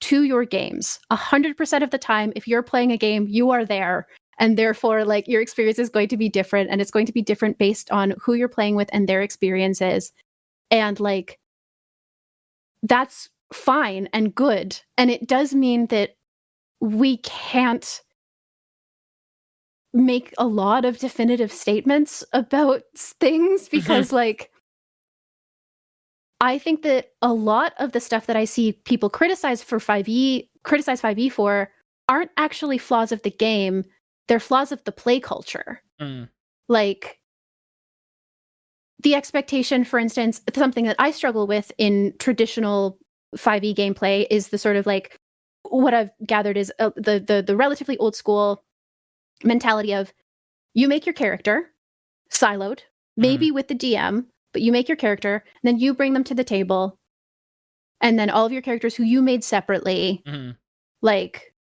to your games. 100% of the time, if you're playing a game, you are there. And therefore, like, your experience is going to be different. And it's going to be different based on who you're playing with and their experiences. And, like, that's fine and good. And it does mean that we can't make a lot of definitive statements about things because like I think that a lot of the stuff that I see people criticize 5e for aren't actually flaws of the game, they're flaws of the play culture. Like the expectation, for instance, something that I struggle with in traditional 5e gameplay is the sort of like what I've gathered is the relatively old school mentality of you make your character siloed, maybe with the DM, but you make your character, and then you bring them to the table, and then all of your characters who you made separately, like,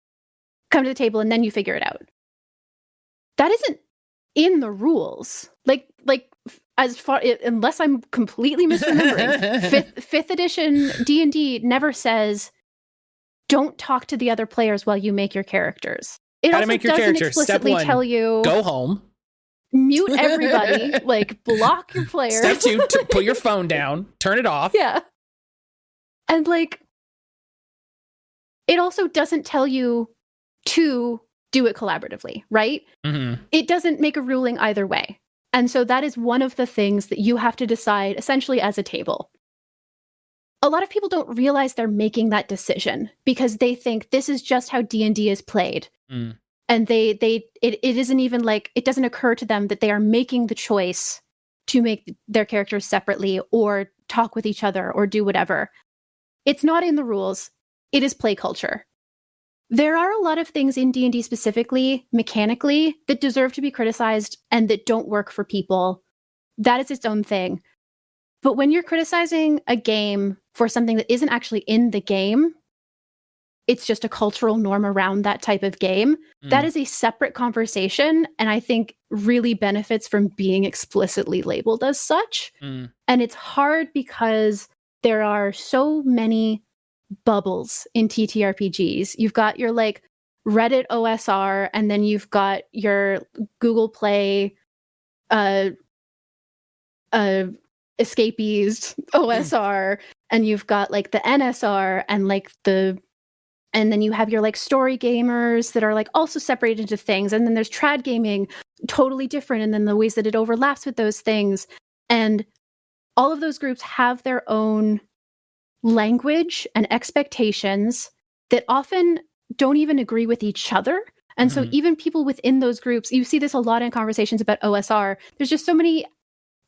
come to the table, and then you figure it out. That isn't in the rules. Like as far, unless I'm completely misremembering, fifth edition D&D never says don't talk to the other players while you make your characters. It How to also make your doesn't character. Step explicitly one, tell you go home. Mute everybody, like block your players. Step two, put your phone down, turn it off. Yeah. And like, it also doesn't tell you to do it collaboratively, right? Mm-hmm. It doesn't make a ruling either way. And so that is one of the things that you have to decide essentially as a table. A lot of people don't realize they're making that decision because they think this is just how D&D is played. Mm. And it isn't even like, it doesn't occur to them that they are making the choice to make their characters separately or talk with each other or do whatever. It's not in the rules. It is play culture. There are a lot of things in D&D specifically, mechanically, that deserve to be criticized and that don't work for people. That is its own thing. But when you're criticizing a game for something that isn't actually in the game, it's just a cultural norm around that type of game. That is a separate conversation, and I think really benefits from being explicitly labeled as such. And it's hard because there are so many bubbles in TTRPGs. You've got your like Reddit OSR, and then you've got your Google Play escapees OSR, and you've got like the NSR and like and then you have your like story gamers that are like also separated into things. And then there's trad gaming, totally different. And then the ways that it overlaps with those things. And all of those groups have their own language and expectations that often don't even agree with each other. And so even people within those groups, you see this a lot in conversations about OSR. There's just so many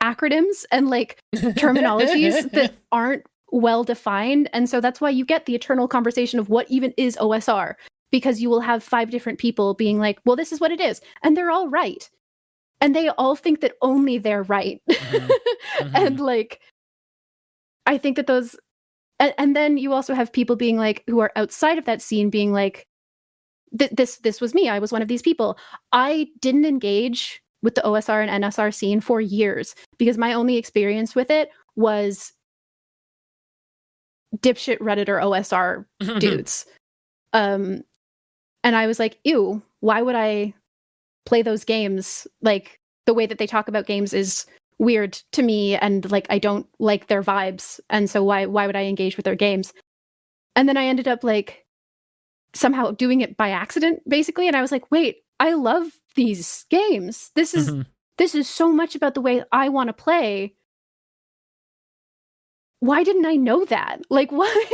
acronyms and like terminologies that aren't well defined, and so that's why you get the eternal conversation of what even is OSR, because you will have 5 different people being like, well, this is what it is, and they're all right, and they all think that only they're right. And like, I think that those and then you also have people being like, who are outside of that scene being like, this was me, I was one of these people. I didn't engage with the OSR and NSR scene for years because my only experience with it was dipshit Redditor OSR dudes. And I was like, ew, why would I play those games? Like, the way that they talk about games is weird to me, and like, I don't like their vibes, and so why would I engage with their games? And then I ended up like somehow doing it by accident, basically, and I was like, wait, I love these games. This is so much about the way I want to play. Why didn't I know that? Like, why?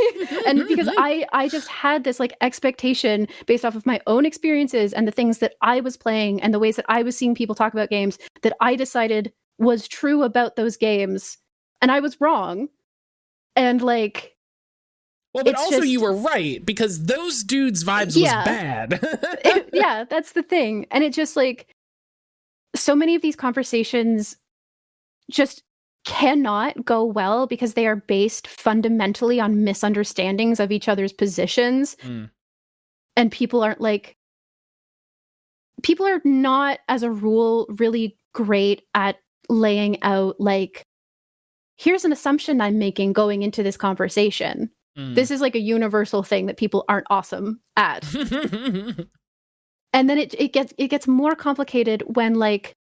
And because I just had this like expectation based off of my own experiences and the things that I was playing and the ways that I was seeing people talk about games that I decided was true about those games. And I was wrong. And like, well, but also you were right, because those dudes' vibes was bad. Yeah, that's the thing. And it just like, so many of these conversations just cannot go well because they are based fundamentally on misunderstandings of each other's positions. And people are not, as a rule, really great at laying out like, here's an assumption I'm making going into this conversation. This is like a universal thing that people aren't awesome at. And then it gets more complicated when like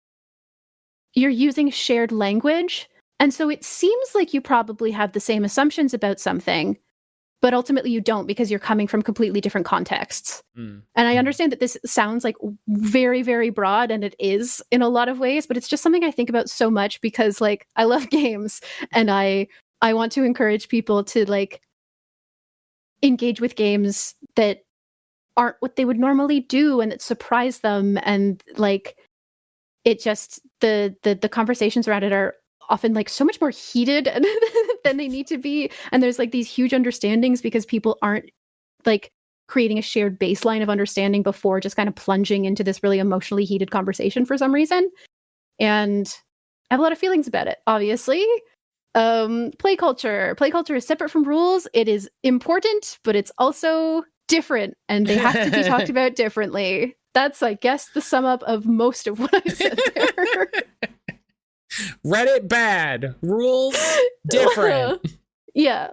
you're using shared language. And so it seems like you probably have the same assumptions about something, but ultimately you don't, because you're coming from completely different contexts. And I understand that this sounds like very, very broad, and it is in a lot of ways, but it's just something I think about so much because like I love games, and I want to encourage people to like engage with games that aren't what they would normally do and that surprise them. And like, it just, the conversations around it are often like so much more heated than they need to be. And there's like these huge understandings because people aren't like creating a shared baseline of understanding before just kind of plunging into this really emotionally heated conversation for some reason. And I have a lot of feelings about it, obviously. Play culture is separate from rules. It is important, but it's also different, and they have to be talked about differently. That's, I guess, the sum up of most of what I said there. Reddit bad, rules different. Yeah.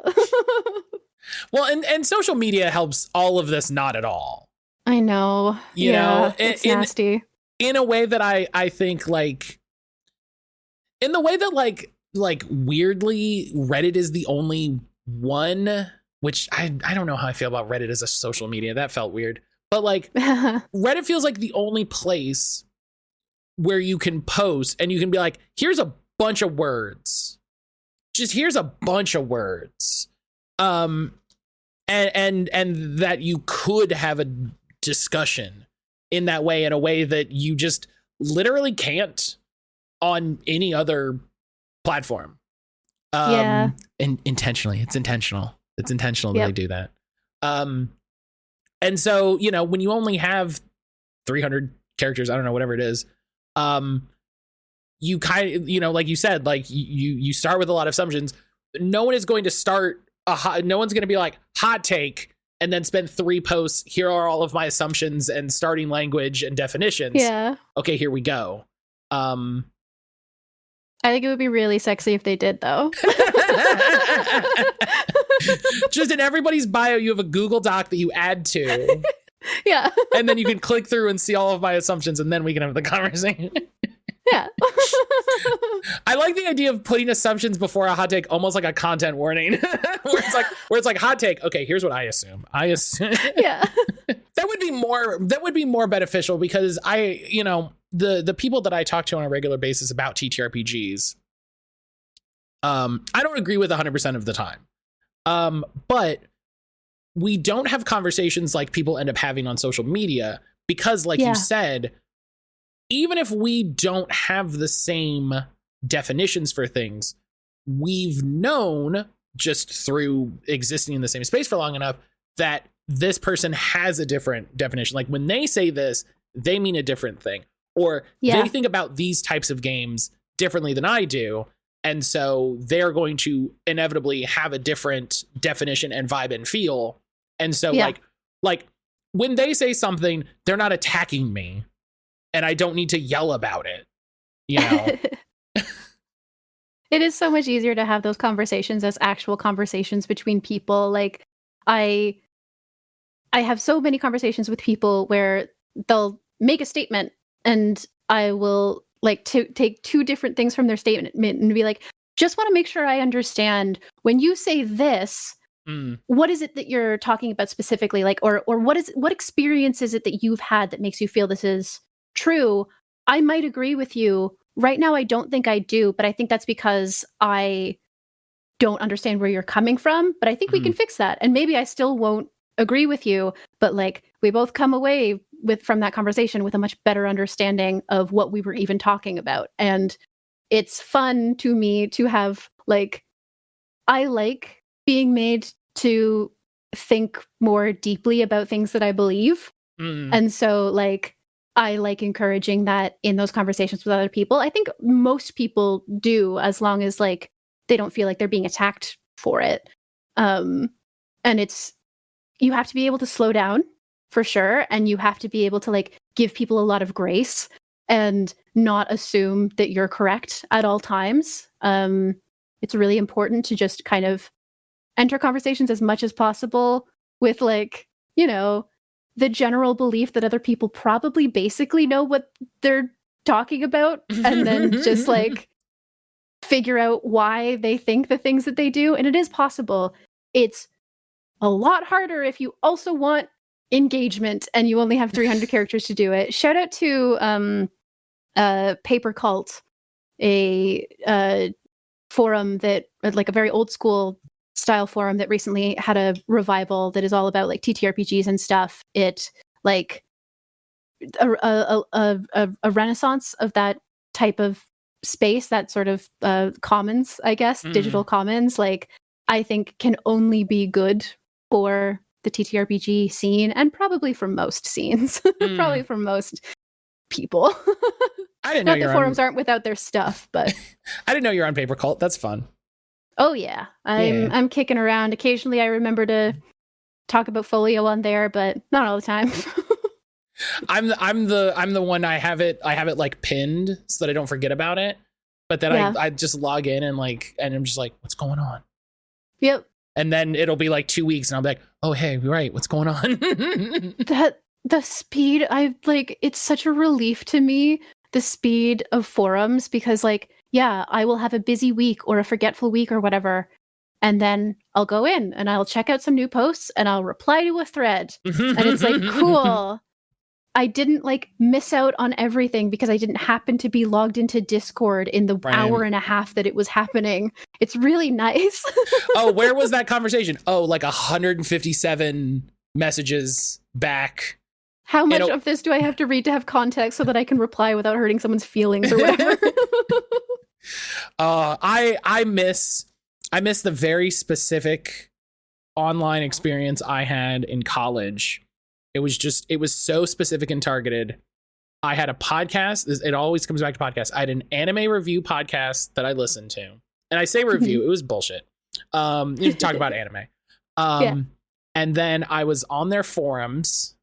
Well, and social media helps all of this not at all. I know. You know, it's nasty. In a way that I think like, in the way that like weirdly Reddit is the only one, which I don't know how I feel about Reddit as a social media. That felt weird. But like Reddit feels like the only place where you can post and you can be like, here's a bunch of words. Just here's a bunch of words. And that you could have a discussion in that way, in a way that you just literally can't on any other platform. And intentionally, it's intentional that they do that. And so, you know, when you only have 300 characters, I don't know, whatever it is, you kind of, you know, like you said, like you start with a lot of assumptions. No one is going to start no one's going to be like hot take and then spend 3 posts. Here are all of my assumptions and starting language and definitions. Yeah. Okay, here we go. I think it would be really sexy if they did, though. Just in everybody's bio, you have a Google Doc that you add to. Yeah. And then you can click through and see all of my assumptions, and then we can have the conversation. Yeah. I like the idea of putting assumptions before a hot take, almost like a content warning, where it's like hot take. Okay, here's what I assume. Yeah. That would be more beneficial, because you know, the people that I talk to on a regular basis about TTRPGs, I don't agree with 100% of the time. But we don't have conversations like people end up having on social media, because like you said, even if we don't have the same definitions for things, we've known just through existing in the same space for long enough that this person has a different definition. Like when they say this, they mean a different thing, or they think about these types of games differently than I do. And so they're going to inevitably have a different definition and vibe and feel. And so like when they say something, they're not attacking me, and I don't need to yell about it, you know? It is so much easier to have those conversations as actual conversations between people. Like I have so many conversations with people where they'll make a statement and I will like to take 2 different things from their statement and be like, just want to make sure I understand, when you say this, what is it that you're talking about specifically? Like, or what experience is it that you've had that makes you feel this is true? I might agree with you. Right now, I don't think I do, but I think that's because I don't understand where you're coming from. But I think we can fix that. And maybe I still won't agree with you, but like we both come away from that conversation with a much better understanding of what we were even talking about. And it's fun to me to have like, I like being made to think more deeply about things that I believe. And so like, I like encouraging that in those conversations with other people. I think most people do, as long as like they don't feel like they're being attacked for it. And you have to be able to slow down for sure. And you have to be able to like give people a lot of grace and not assume that you're correct at all times. It's really important to just kind of enter conversations as much as possible with like, you know, the general belief that other people probably basically know what they're talking about, and then just like figure out why they think the things that they do. And it is possible. It's a lot harder if you also want engagement and you only have 300 characters to do it. Shout out to Paper Cult, a forum that, like a very old school style forum that recently had a revival that is all about like TTRPGs and stuff. It like a renaissance of that type of space, that sort of commons, I guess, digital commons, like I think can only be good for the TTRPG scene, and probably for most scenes, probably for most people. I didn't know the forums aren't without their stuff, but I didn't know you're on Paper Cult. That's fun. Oh yeah, I'm kicking around. Occasionally, I remember to talk about folio on there, but not all the time. I'm the one. I have it like pinned so that I don't forget about it. But then I just log in and I'm just like, what's going on? Yep. And then it'll be like 2 weeks and I'll be like, oh, hey, right, what's going on? The speed, it's such a relief to me, the speed of forums, because like, yeah, I will have a busy week or a forgetful week or whatever. And then I'll go in and I'll check out some new posts and I'll reply to a thread. And it's like, cool. I didn't like miss out on everything because I didn't happen to be logged into Discord in the hour and a half that it was happening. It's really nice. Oh, where was that conversation? Oh, like 157 messages back. How much of this do I have to read to have context so that I can reply without hurting someone's feelings or whatever? I miss the very specific online experience I had in college. It was so specific and targeted. I had a podcast. It always comes back to podcasts. I had an anime review podcast that I listened to. And I say review, it was bullshit. You talk about anime. And then I was on their forums,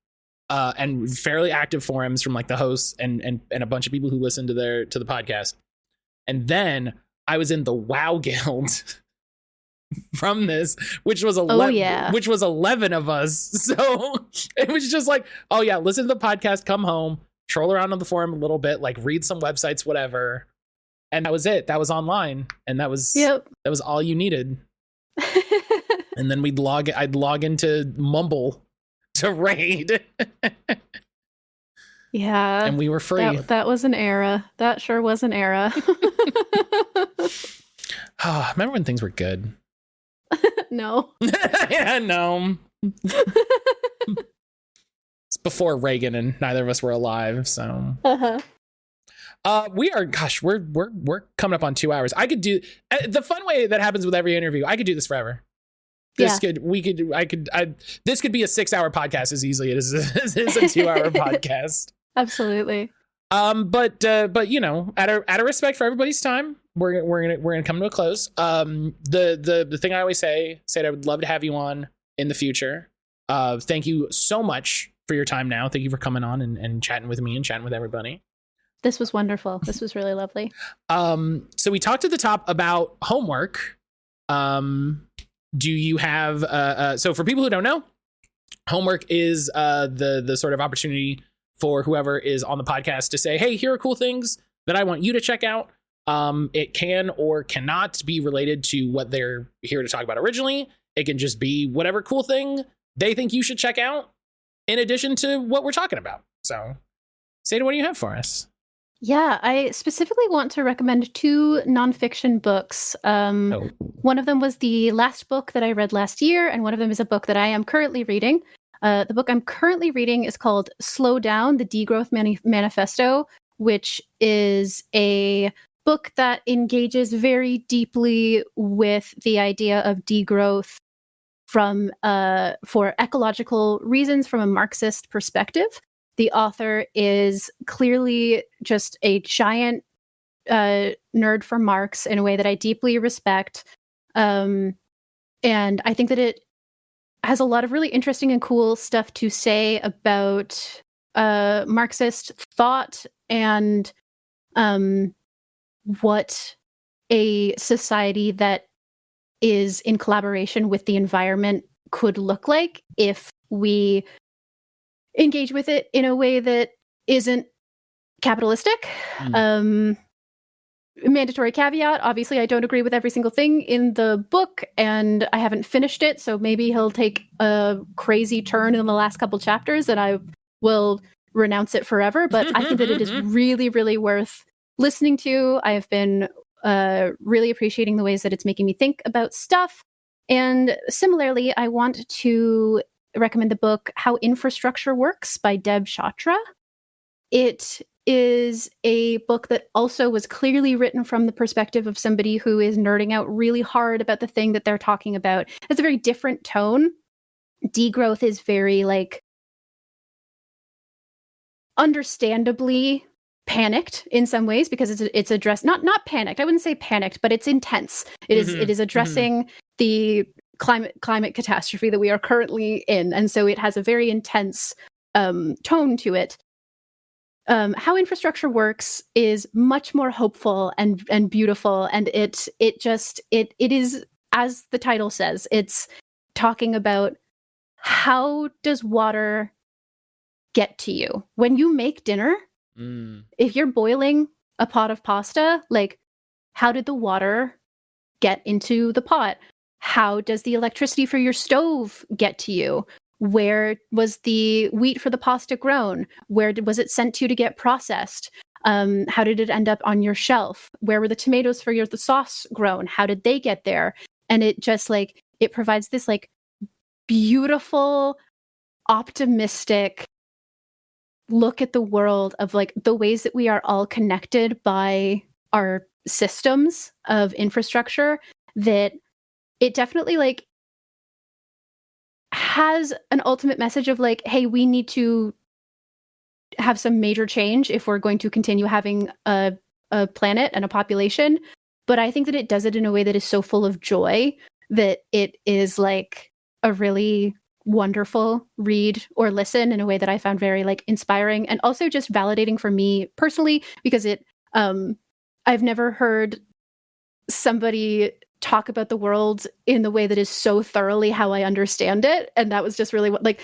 and fairly active forums from like the hosts and a bunch of people who listen to the podcast. And then I was in the WoW guild from this, which was 11 of us. So it was just like, oh yeah, listen to the podcast, come home, troll around on the forum a little bit, like read some websites, whatever. And that was it. That was online. And that was all you needed. And then I'd log into Mumble to raid. Yeah. And we were free. That was an era. That sure was an era. Remember when things were good? No. Yeah, no. It's before Reagan and neither of us were alive, so. We're coming up on 2 hours. I could do the fun way that happens with every interview. I could do this forever. This could be a 6-hour podcast as easily as it is a 2-hour podcast. Absolutely. But you know, out of respect for everybody's time, we're gonna come to a close. The thing I always say I would love to have you on in the future. Thank you so much for your time now. Thank you for coming on and chatting with me and chatting with everybody. This was wonderful. This was really lovely. So we talked at the top about homework. Do you have so for people who don't know, homework is the sort of opportunity for whoever is on the podcast to say, hey, here are cool things that I want you to check out. It can or cannot be related to what they're here to talk about originally. It can just be whatever cool thing they think you should check out in addition to what we're talking about. So, Seda, what do you have for us? Yeah, I specifically want to recommend 2 nonfiction books. One of them was the last book that I read last year, and one of them is a book that I am currently reading. The book I'm currently reading is called Slow Down, the Degrowth Manifesto, which is a book that engages very deeply with the idea of degrowth from for ecological reasons from a Marxist perspective. The author is clearly just a giant nerd for Marx in a way that I deeply respect. And I think that it has a lot of really interesting and cool stuff to say about Marxist thought and what a society that is in collaboration with the environment could look like if we engage with it in a way that isn't capitalistic. Mandatory caveat, obviously I don't agree with every single thing in the book and I haven't finished it, so maybe he'll take a crazy turn in the last couple chapters and I will renounce it forever, but I think that it is really, really worth listening to. I have been really appreciating the ways that it's making me think about stuff. And similarly, I want to recommend the book How Infrastructure Works by Deb Chatra. It is a book that also was clearly written from the perspective of somebody who is nerding out really hard about the thing that they're talking about. It's a very different tone. Degrowth is very like understandably panicked in some ways because it's addressed not panicked. I wouldn't say panicked, but it's intense. It is addressing the climate catastrophe that we are currently in, and so it has a very intense tone to it. How Infrastructure Works is much more hopeful and beautiful, and it is as the title says, it's talking about how does water get to you? When you make dinner, if you're boiling a pot of pasta, like, how did the water get into the pot? How does the electricity for your stove get to you? Where was the wheat for the pasta grown? Where was it sent to get processed? How did it end up on your shelf? Where were the tomatoes for the sauce grown? How did they get there? And it just like, it provides this like beautiful, optimistic look at the world of like the ways that we are all connected by our systems of infrastructure, that it definitely like has an ultimate message of like, hey, we need to have some major change if we're going to continue having a planet and a population. But I think that it does it in a way that is so full of joy that it is like a really wonderful read or listen in a way that I found very like inspiring and also just validating for me personally, because it I've never heard somebody talk about the world in the way that is so thoroughly how I understand it. And that was just really what, like,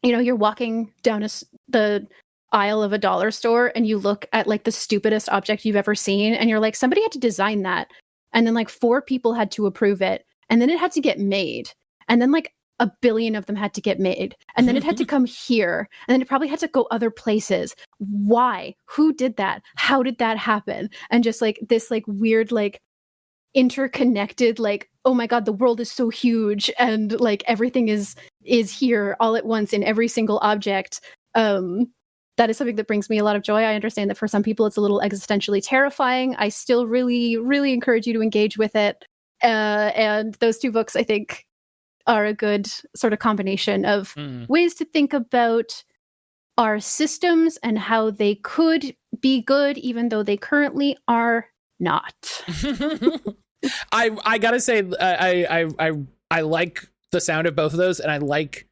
you know, you're walking down the aisle of a dollar store and you look at like the stupidest object you've ever seen and you're like, somebody had to design that, and then like 4 people had to approve it, and then it had to get made, and then like 1 billion of them had to get made, and then it had to come here, and then it probably had to go other places. Why? Who did that? How did that happen? And just like this like weird like interconnected like, oh my god, the world is so huge and like everything is here all at once in every single object. That is something that brings me a lot of joy. I understand that for some people it's a little existentially terrifying. I still really, really encourage you to engage with it. And those 2 books, I think, are a good sort of combination of ways to think about our systems and how they could be good, even though they currently are not. I gotta say, I like the sound of both of those, and I like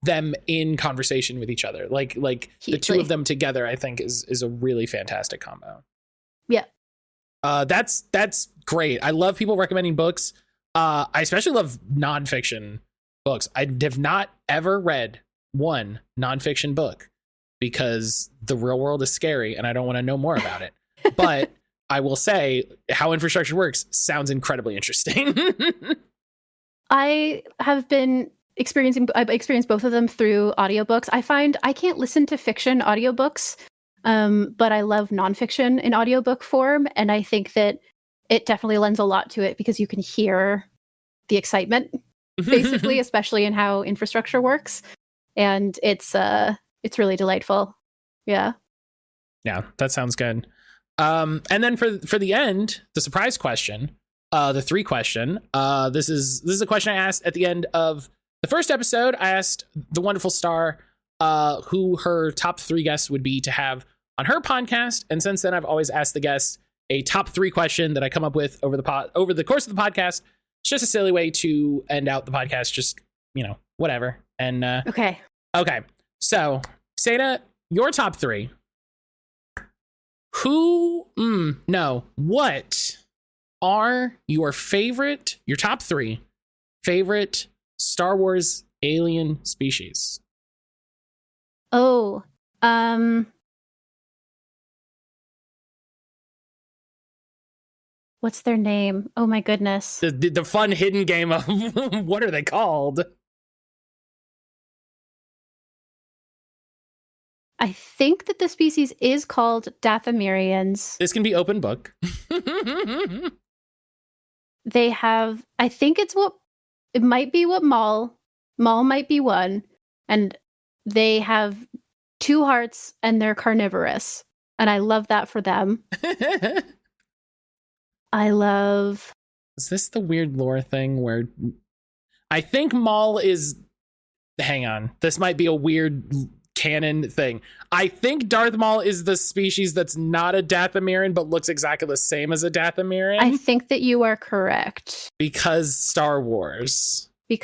them in conversation with each other. Like the 2 of them together, I think is a really fantastic combo. Yeah. That's great. I love people recommending books. I especially love nonfiction books. I have not ever read one nonfiction book because the real world is scary and I don't want to know more about it. But I will say how infrastructure works sounds incredibly interesting. I've experienced both of them through audiobooks. I find I can't listen to fiction audiobooks, but I love nonfiction in audiobook form. And I think that it definitely lends a lot to it because you can hear the excitement, basically, especially in how infrastructure works. And it's really delightful. Yeah. Yeah, that sounds good. And then for the end, the surprise question, the 3 question. This is a question I asked at the end of the first episode. I asked the wonderful Star who her top 3 guests would be to have on her podcast, and since then I've always asked the guests a top 3 question that I come up with over the course of the podcast. It's just a silly way to end out the podcast, just, you know, whatever. And okay. So, Satah, your top 3. What are your top 3 favorite Star Wars alien species? Oh, what's their name? Oh my goodness. The fun hidden game of what are they called? I think that the species is called Dathomirians. This can be open book. They have, I think it might be what Maul might be one, and they have 2 hearts and they're carnivorous. And I love that for them. Is this the weird lore thing where I think Maul is, hang on, this might be a weird canon thing. I think Darth Maul is the species that's not a Dathomirian but looks exactly the same as a Dathomirian. I think that you are correct. Because Star Wars. I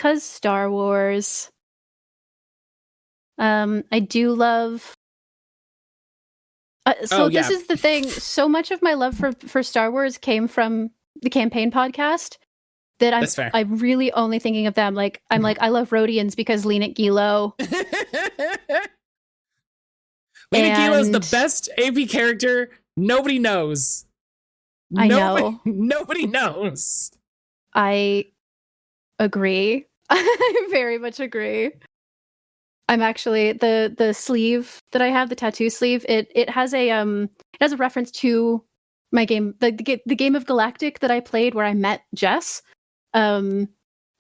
do love This is the thing. So much of my love for Star Wars came from the campaign podcast. that That's fair. I'm really only thinking of them. Like, I'm like, I love Rhodians because Leanit Gilo. Leanit Gilo's the best AP character nobody knows. I know. Nobody knows. I agree. I very much agree. I'm actually the sleeve that I have, the tattoo sleeve. It has a reference to my game, the game of Galactic that I played where I met Jess. There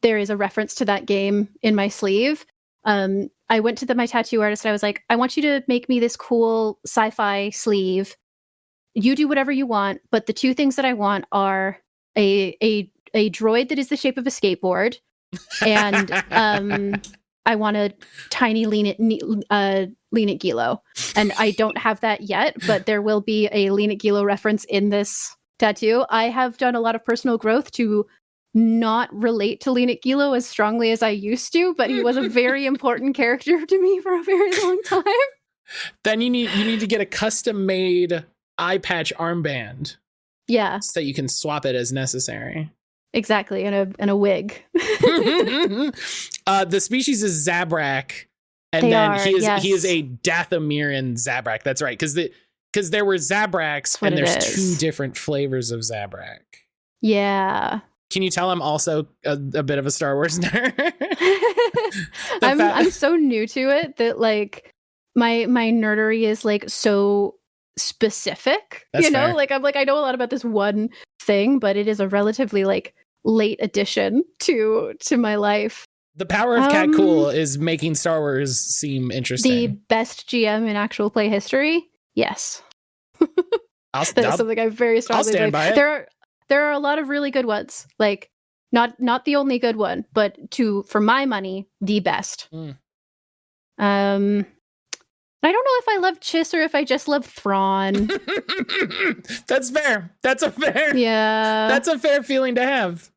is a reference to that game in my sleeve. I went to my tattoo artist and I was like, I want you to make me this cool sci-fi sleeve. You do whatever you want, but the two things that I want are a droid that is the shape of a skateboard, and I want a tiny Leanit Gilo. And I don't have that yet, but there will be a Leanit Gilo reference in this tattoo. I have done a lot of personal growth to not relate to Leanit Gilo as strongly as I used to, but he was a very important character to me for a very long time. Then you need to get a custom made eye patch armband. Yeah. So that you can swap it as necessary. Exactly, and a wig. The species is Zabrak, and he is a Dathomirian Zabrak. That's right, because there were Zabraks, and there's two different flavors of Zabrak. Yeah. Can you tell I'm also a bit of a Star Wars nerd? I'm so new to it that like my nerdery is like so specific. That's you know, fair. like I'm like I know a lot about this one thing, but it is a relatively like late addition to my life. The power of Cat Cool is making Star Wars seem interesting. The best GM in actual play history? Yes. That is something I very strongly I'll stand by it. There are a lot of really good ones. Like not the only good one, but for my money, the best. I don't know if I love Chiss or if I just love Thrawn. That's fair. That's a fair feeling to have.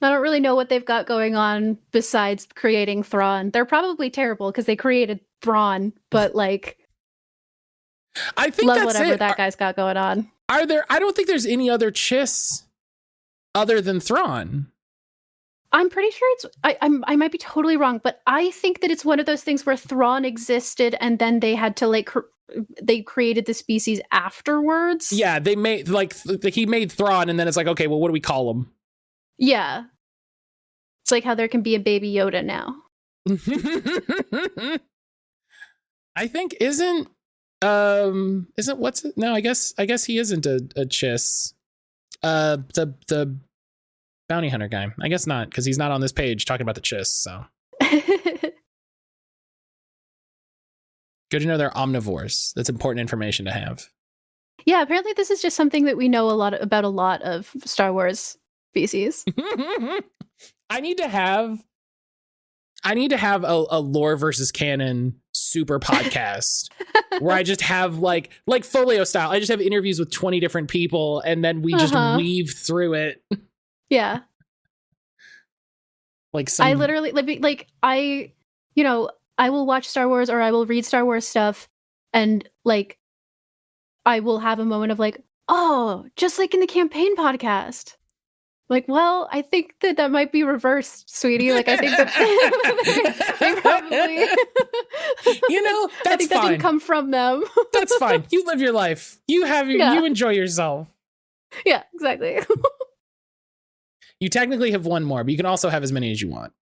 I don't really know what they've got going on besides creating Thrawn. They're probably terrible because they created Thrawn, but like, I think love whatever that guy's got going on. I don't think there's any other Chiss other than Thrawn. I'm pretty sure I might be totally wrong, but I think that it's one of those things where Thrawn existed and then they had to like they created the species afterwards. Yeah, they made he made Thrawn and then it's like, okay, well, what do we call him? Yeah. It's like how there can be a baby Yoda now. I think isn't what's it? No, I guess he isn't a Chiss. The bounty hunter guy. I guess not, because he's not on this page talking about the Chiss, so. Good to know they're omnivores. That's important information to have. Yeah, apparently this is just something that we know about a lot of Star Wars species. I need to have a lore versus canon super podcast where I just have like folio style. I just have interviews with 20 different people and then we just weave through it. Yeah. I literally I will watch Star Wars or I will read Star Wars stuff and like I will have a moment of like, oh, just like in the campaign podcast. Like, well, I think that might be reversed, sweetie. Like, I think that they probably, that's I think fine. That didn't come from them. That's fine. You live your life. You enjoy yourself. Yeah, exactly. You technically have one more, but you can also have as many as you want.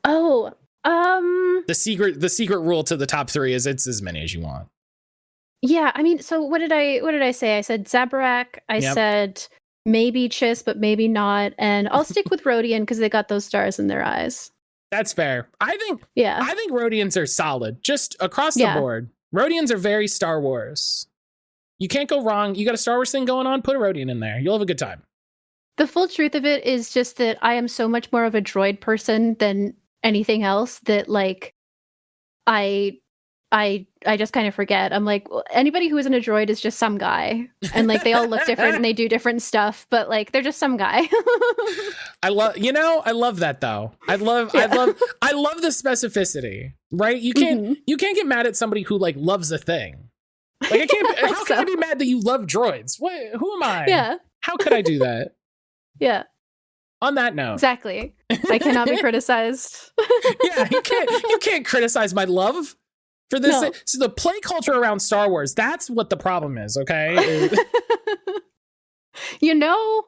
Oh, the secret rule to the top 3 is it's as many as you want. Yeah, I mean, so what did I say? I said Zabrak. I said maybe Chiss, but maybe not. And I'll stick with Rodian because they got those stars in their eyes. That's fair. I think Rodians are solid, just across the board. Rodians are very Star Wars. You can't go wrong. You got a Star Wars thing going on, put a Rodian in there. You'll have a good time. The full truth of it is just that I am so much more of a droid person than anything else that like I just kind of forget. I'm like, well, anybody who isn't a droid is just some guy. And like they all look different and they do different stuff, but like they're just some guy. I love that though. I love the specificity, right? You can't get mad at somebody who like loves a thing. Like how can I be mad that you love droids? Who am I? Yeah. How could I do that? Yeah. on that note. Exactly. I cannot be criticized. Yeah, you can't criticize my love for this. No. So the play culture around Star Wars, that's what the problem is, okay? You know,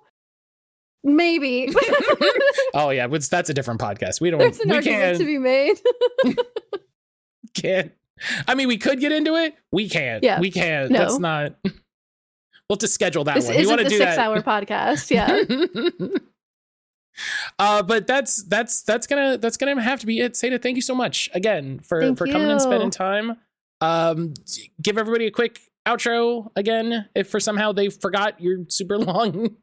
maybe. Oh yeah, that's a different podcast. There's an argument to be made. Can't. I mean, we could get into it. We can't. Yeah. We can't. No. That's not. We'll have to schedule that This one. You want isn't to the do 6-hour podcast. Yeah. But that's gonna have to be it. Satah, thank you so much again for coming and spending time. Give everybody a quick outro again if for somehow they forgot your super long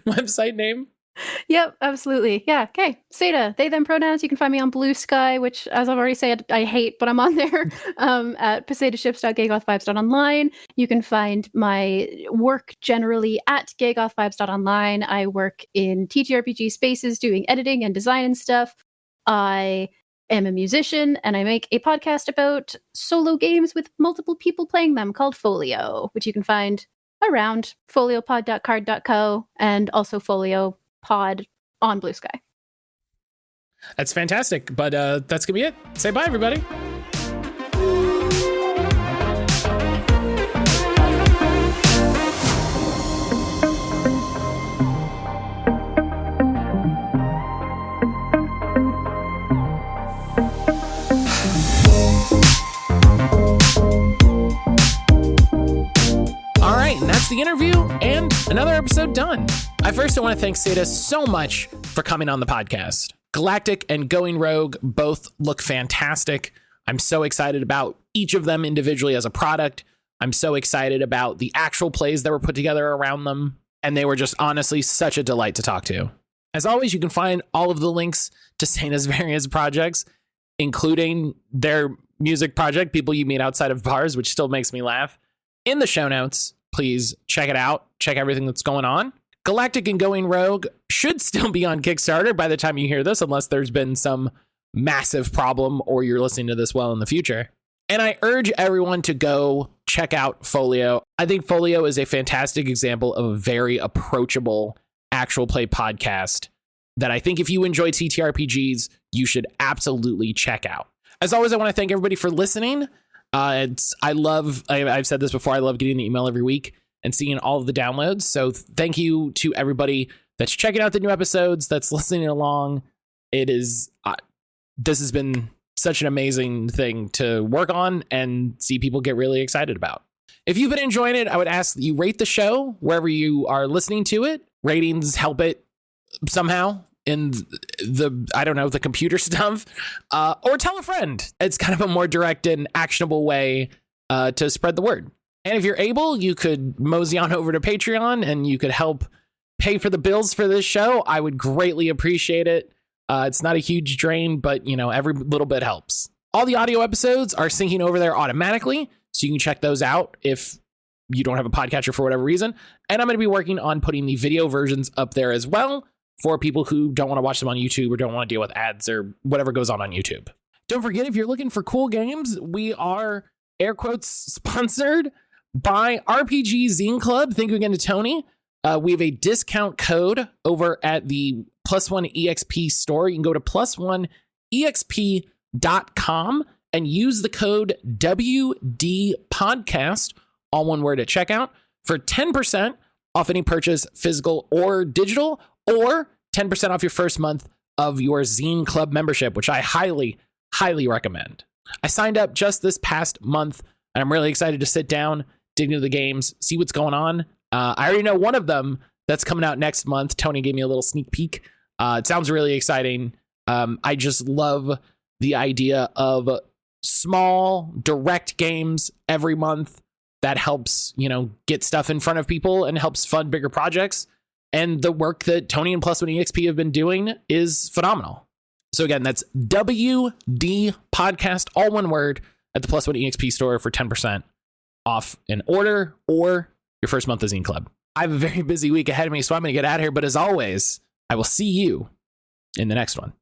website name. Yep, absolutely. Yeah. Okay. Satah, they, them pronouns. You can find me on Blue Sky, which, as I've already said, I hate, but I'm on there at poseidonships.gaygothvibes.online. You can find my work generally at gaygothvibes.online. I work in TTRPG spaces doing editing and design and stuff. I am a musician and I make a podcast about solo games with multiple people playing them called Folio, which you can find around foliopod.card.co and also Folio Pod on Blue Sky. That's fantastic. But that's gonna be it. Say bye, everybody. And that's the interview and another episode done. I first want to thank Satah so much for coming on the podcast. Galactic and Going Rogue both look fantastic. I'm so excited about each of them individually as a product. I'm so excited about the actual plays that were put together around them. And they were just honestly such a delight to talk to. As always, you can find all of the links to Satah's various projects, including their music project, People You Meet Outside of Bars, which still makes me laugh, in the show notes. Please check it out. Check everything that's going on. Galactic and Going Rogue should still be on Kickstarter by the time you hear this, unless there's been some massive problem or you're listening to this well in the future. And I urge everyone to go check out Folio. I think Folio is a fantastic example of a very approachable actual play podcast that I think if you enjoy TTRPGs, you should absolutely check out. As always, I want to thank everybody for listening. I've said this before, I love getting the email every week and seeing all of the downloads. So thank you to everybody that's checking out the new episodes, that's listening along. It is, this has been such an amazing thing to work on and see people get really excited about. If you've been enjoying it, I would ask that you rate the show wherever you are listening to it. Ratings help it somehow in the computer stuff, or tell a friend. It's kind of a more direct and actionable way to spread the word. And if you're able, you could mosey on over to Patreon and you could help pay for the bills for this show. I would greatly appreciate it. It's not a huge drain, but every little bit helps. All the audio episodes are syncing over there automatically, so you can check those out if you don't have a podcatcher for whatever reason. And I'm going to be working on putting the video versions up there as well, for people who don't want to watch them on YouTube or don't want to deal with ads or whatever goes on YouTube. Don't forget, if you're looking for cool games, we are, air quotes, sponsored by RPG Zine Club. Thank you again to Tony. We have a discount code over at the Plus One EXP store. You can go to plusOneEXP.com and use the code WDPodcast, all one word, at checkout for 10% off any purchase, physical or digital, or 10% off your first month of your Zine Club membership, which I highly, highly recommend. I signed up just this past month, and I'm really excited to sit down, dig into the games, see what's going on. I already know one of them that's coming out next month. Tony gave me a little sneak peek. It sounds really exciting. I just love the idea of small, direct games every month that helps, get stuff in front of people and helps fund bigger projects. And the work that Tony and Plus One EXP have been doing is phenomenal. So again, that's WD Podcast, all one word, at the Plus One EXP store for 10% off an order or your first month of Zine Club. I have a very busy week ahead of me, so I'm going to get out of here. But as always, I will see you in the next one.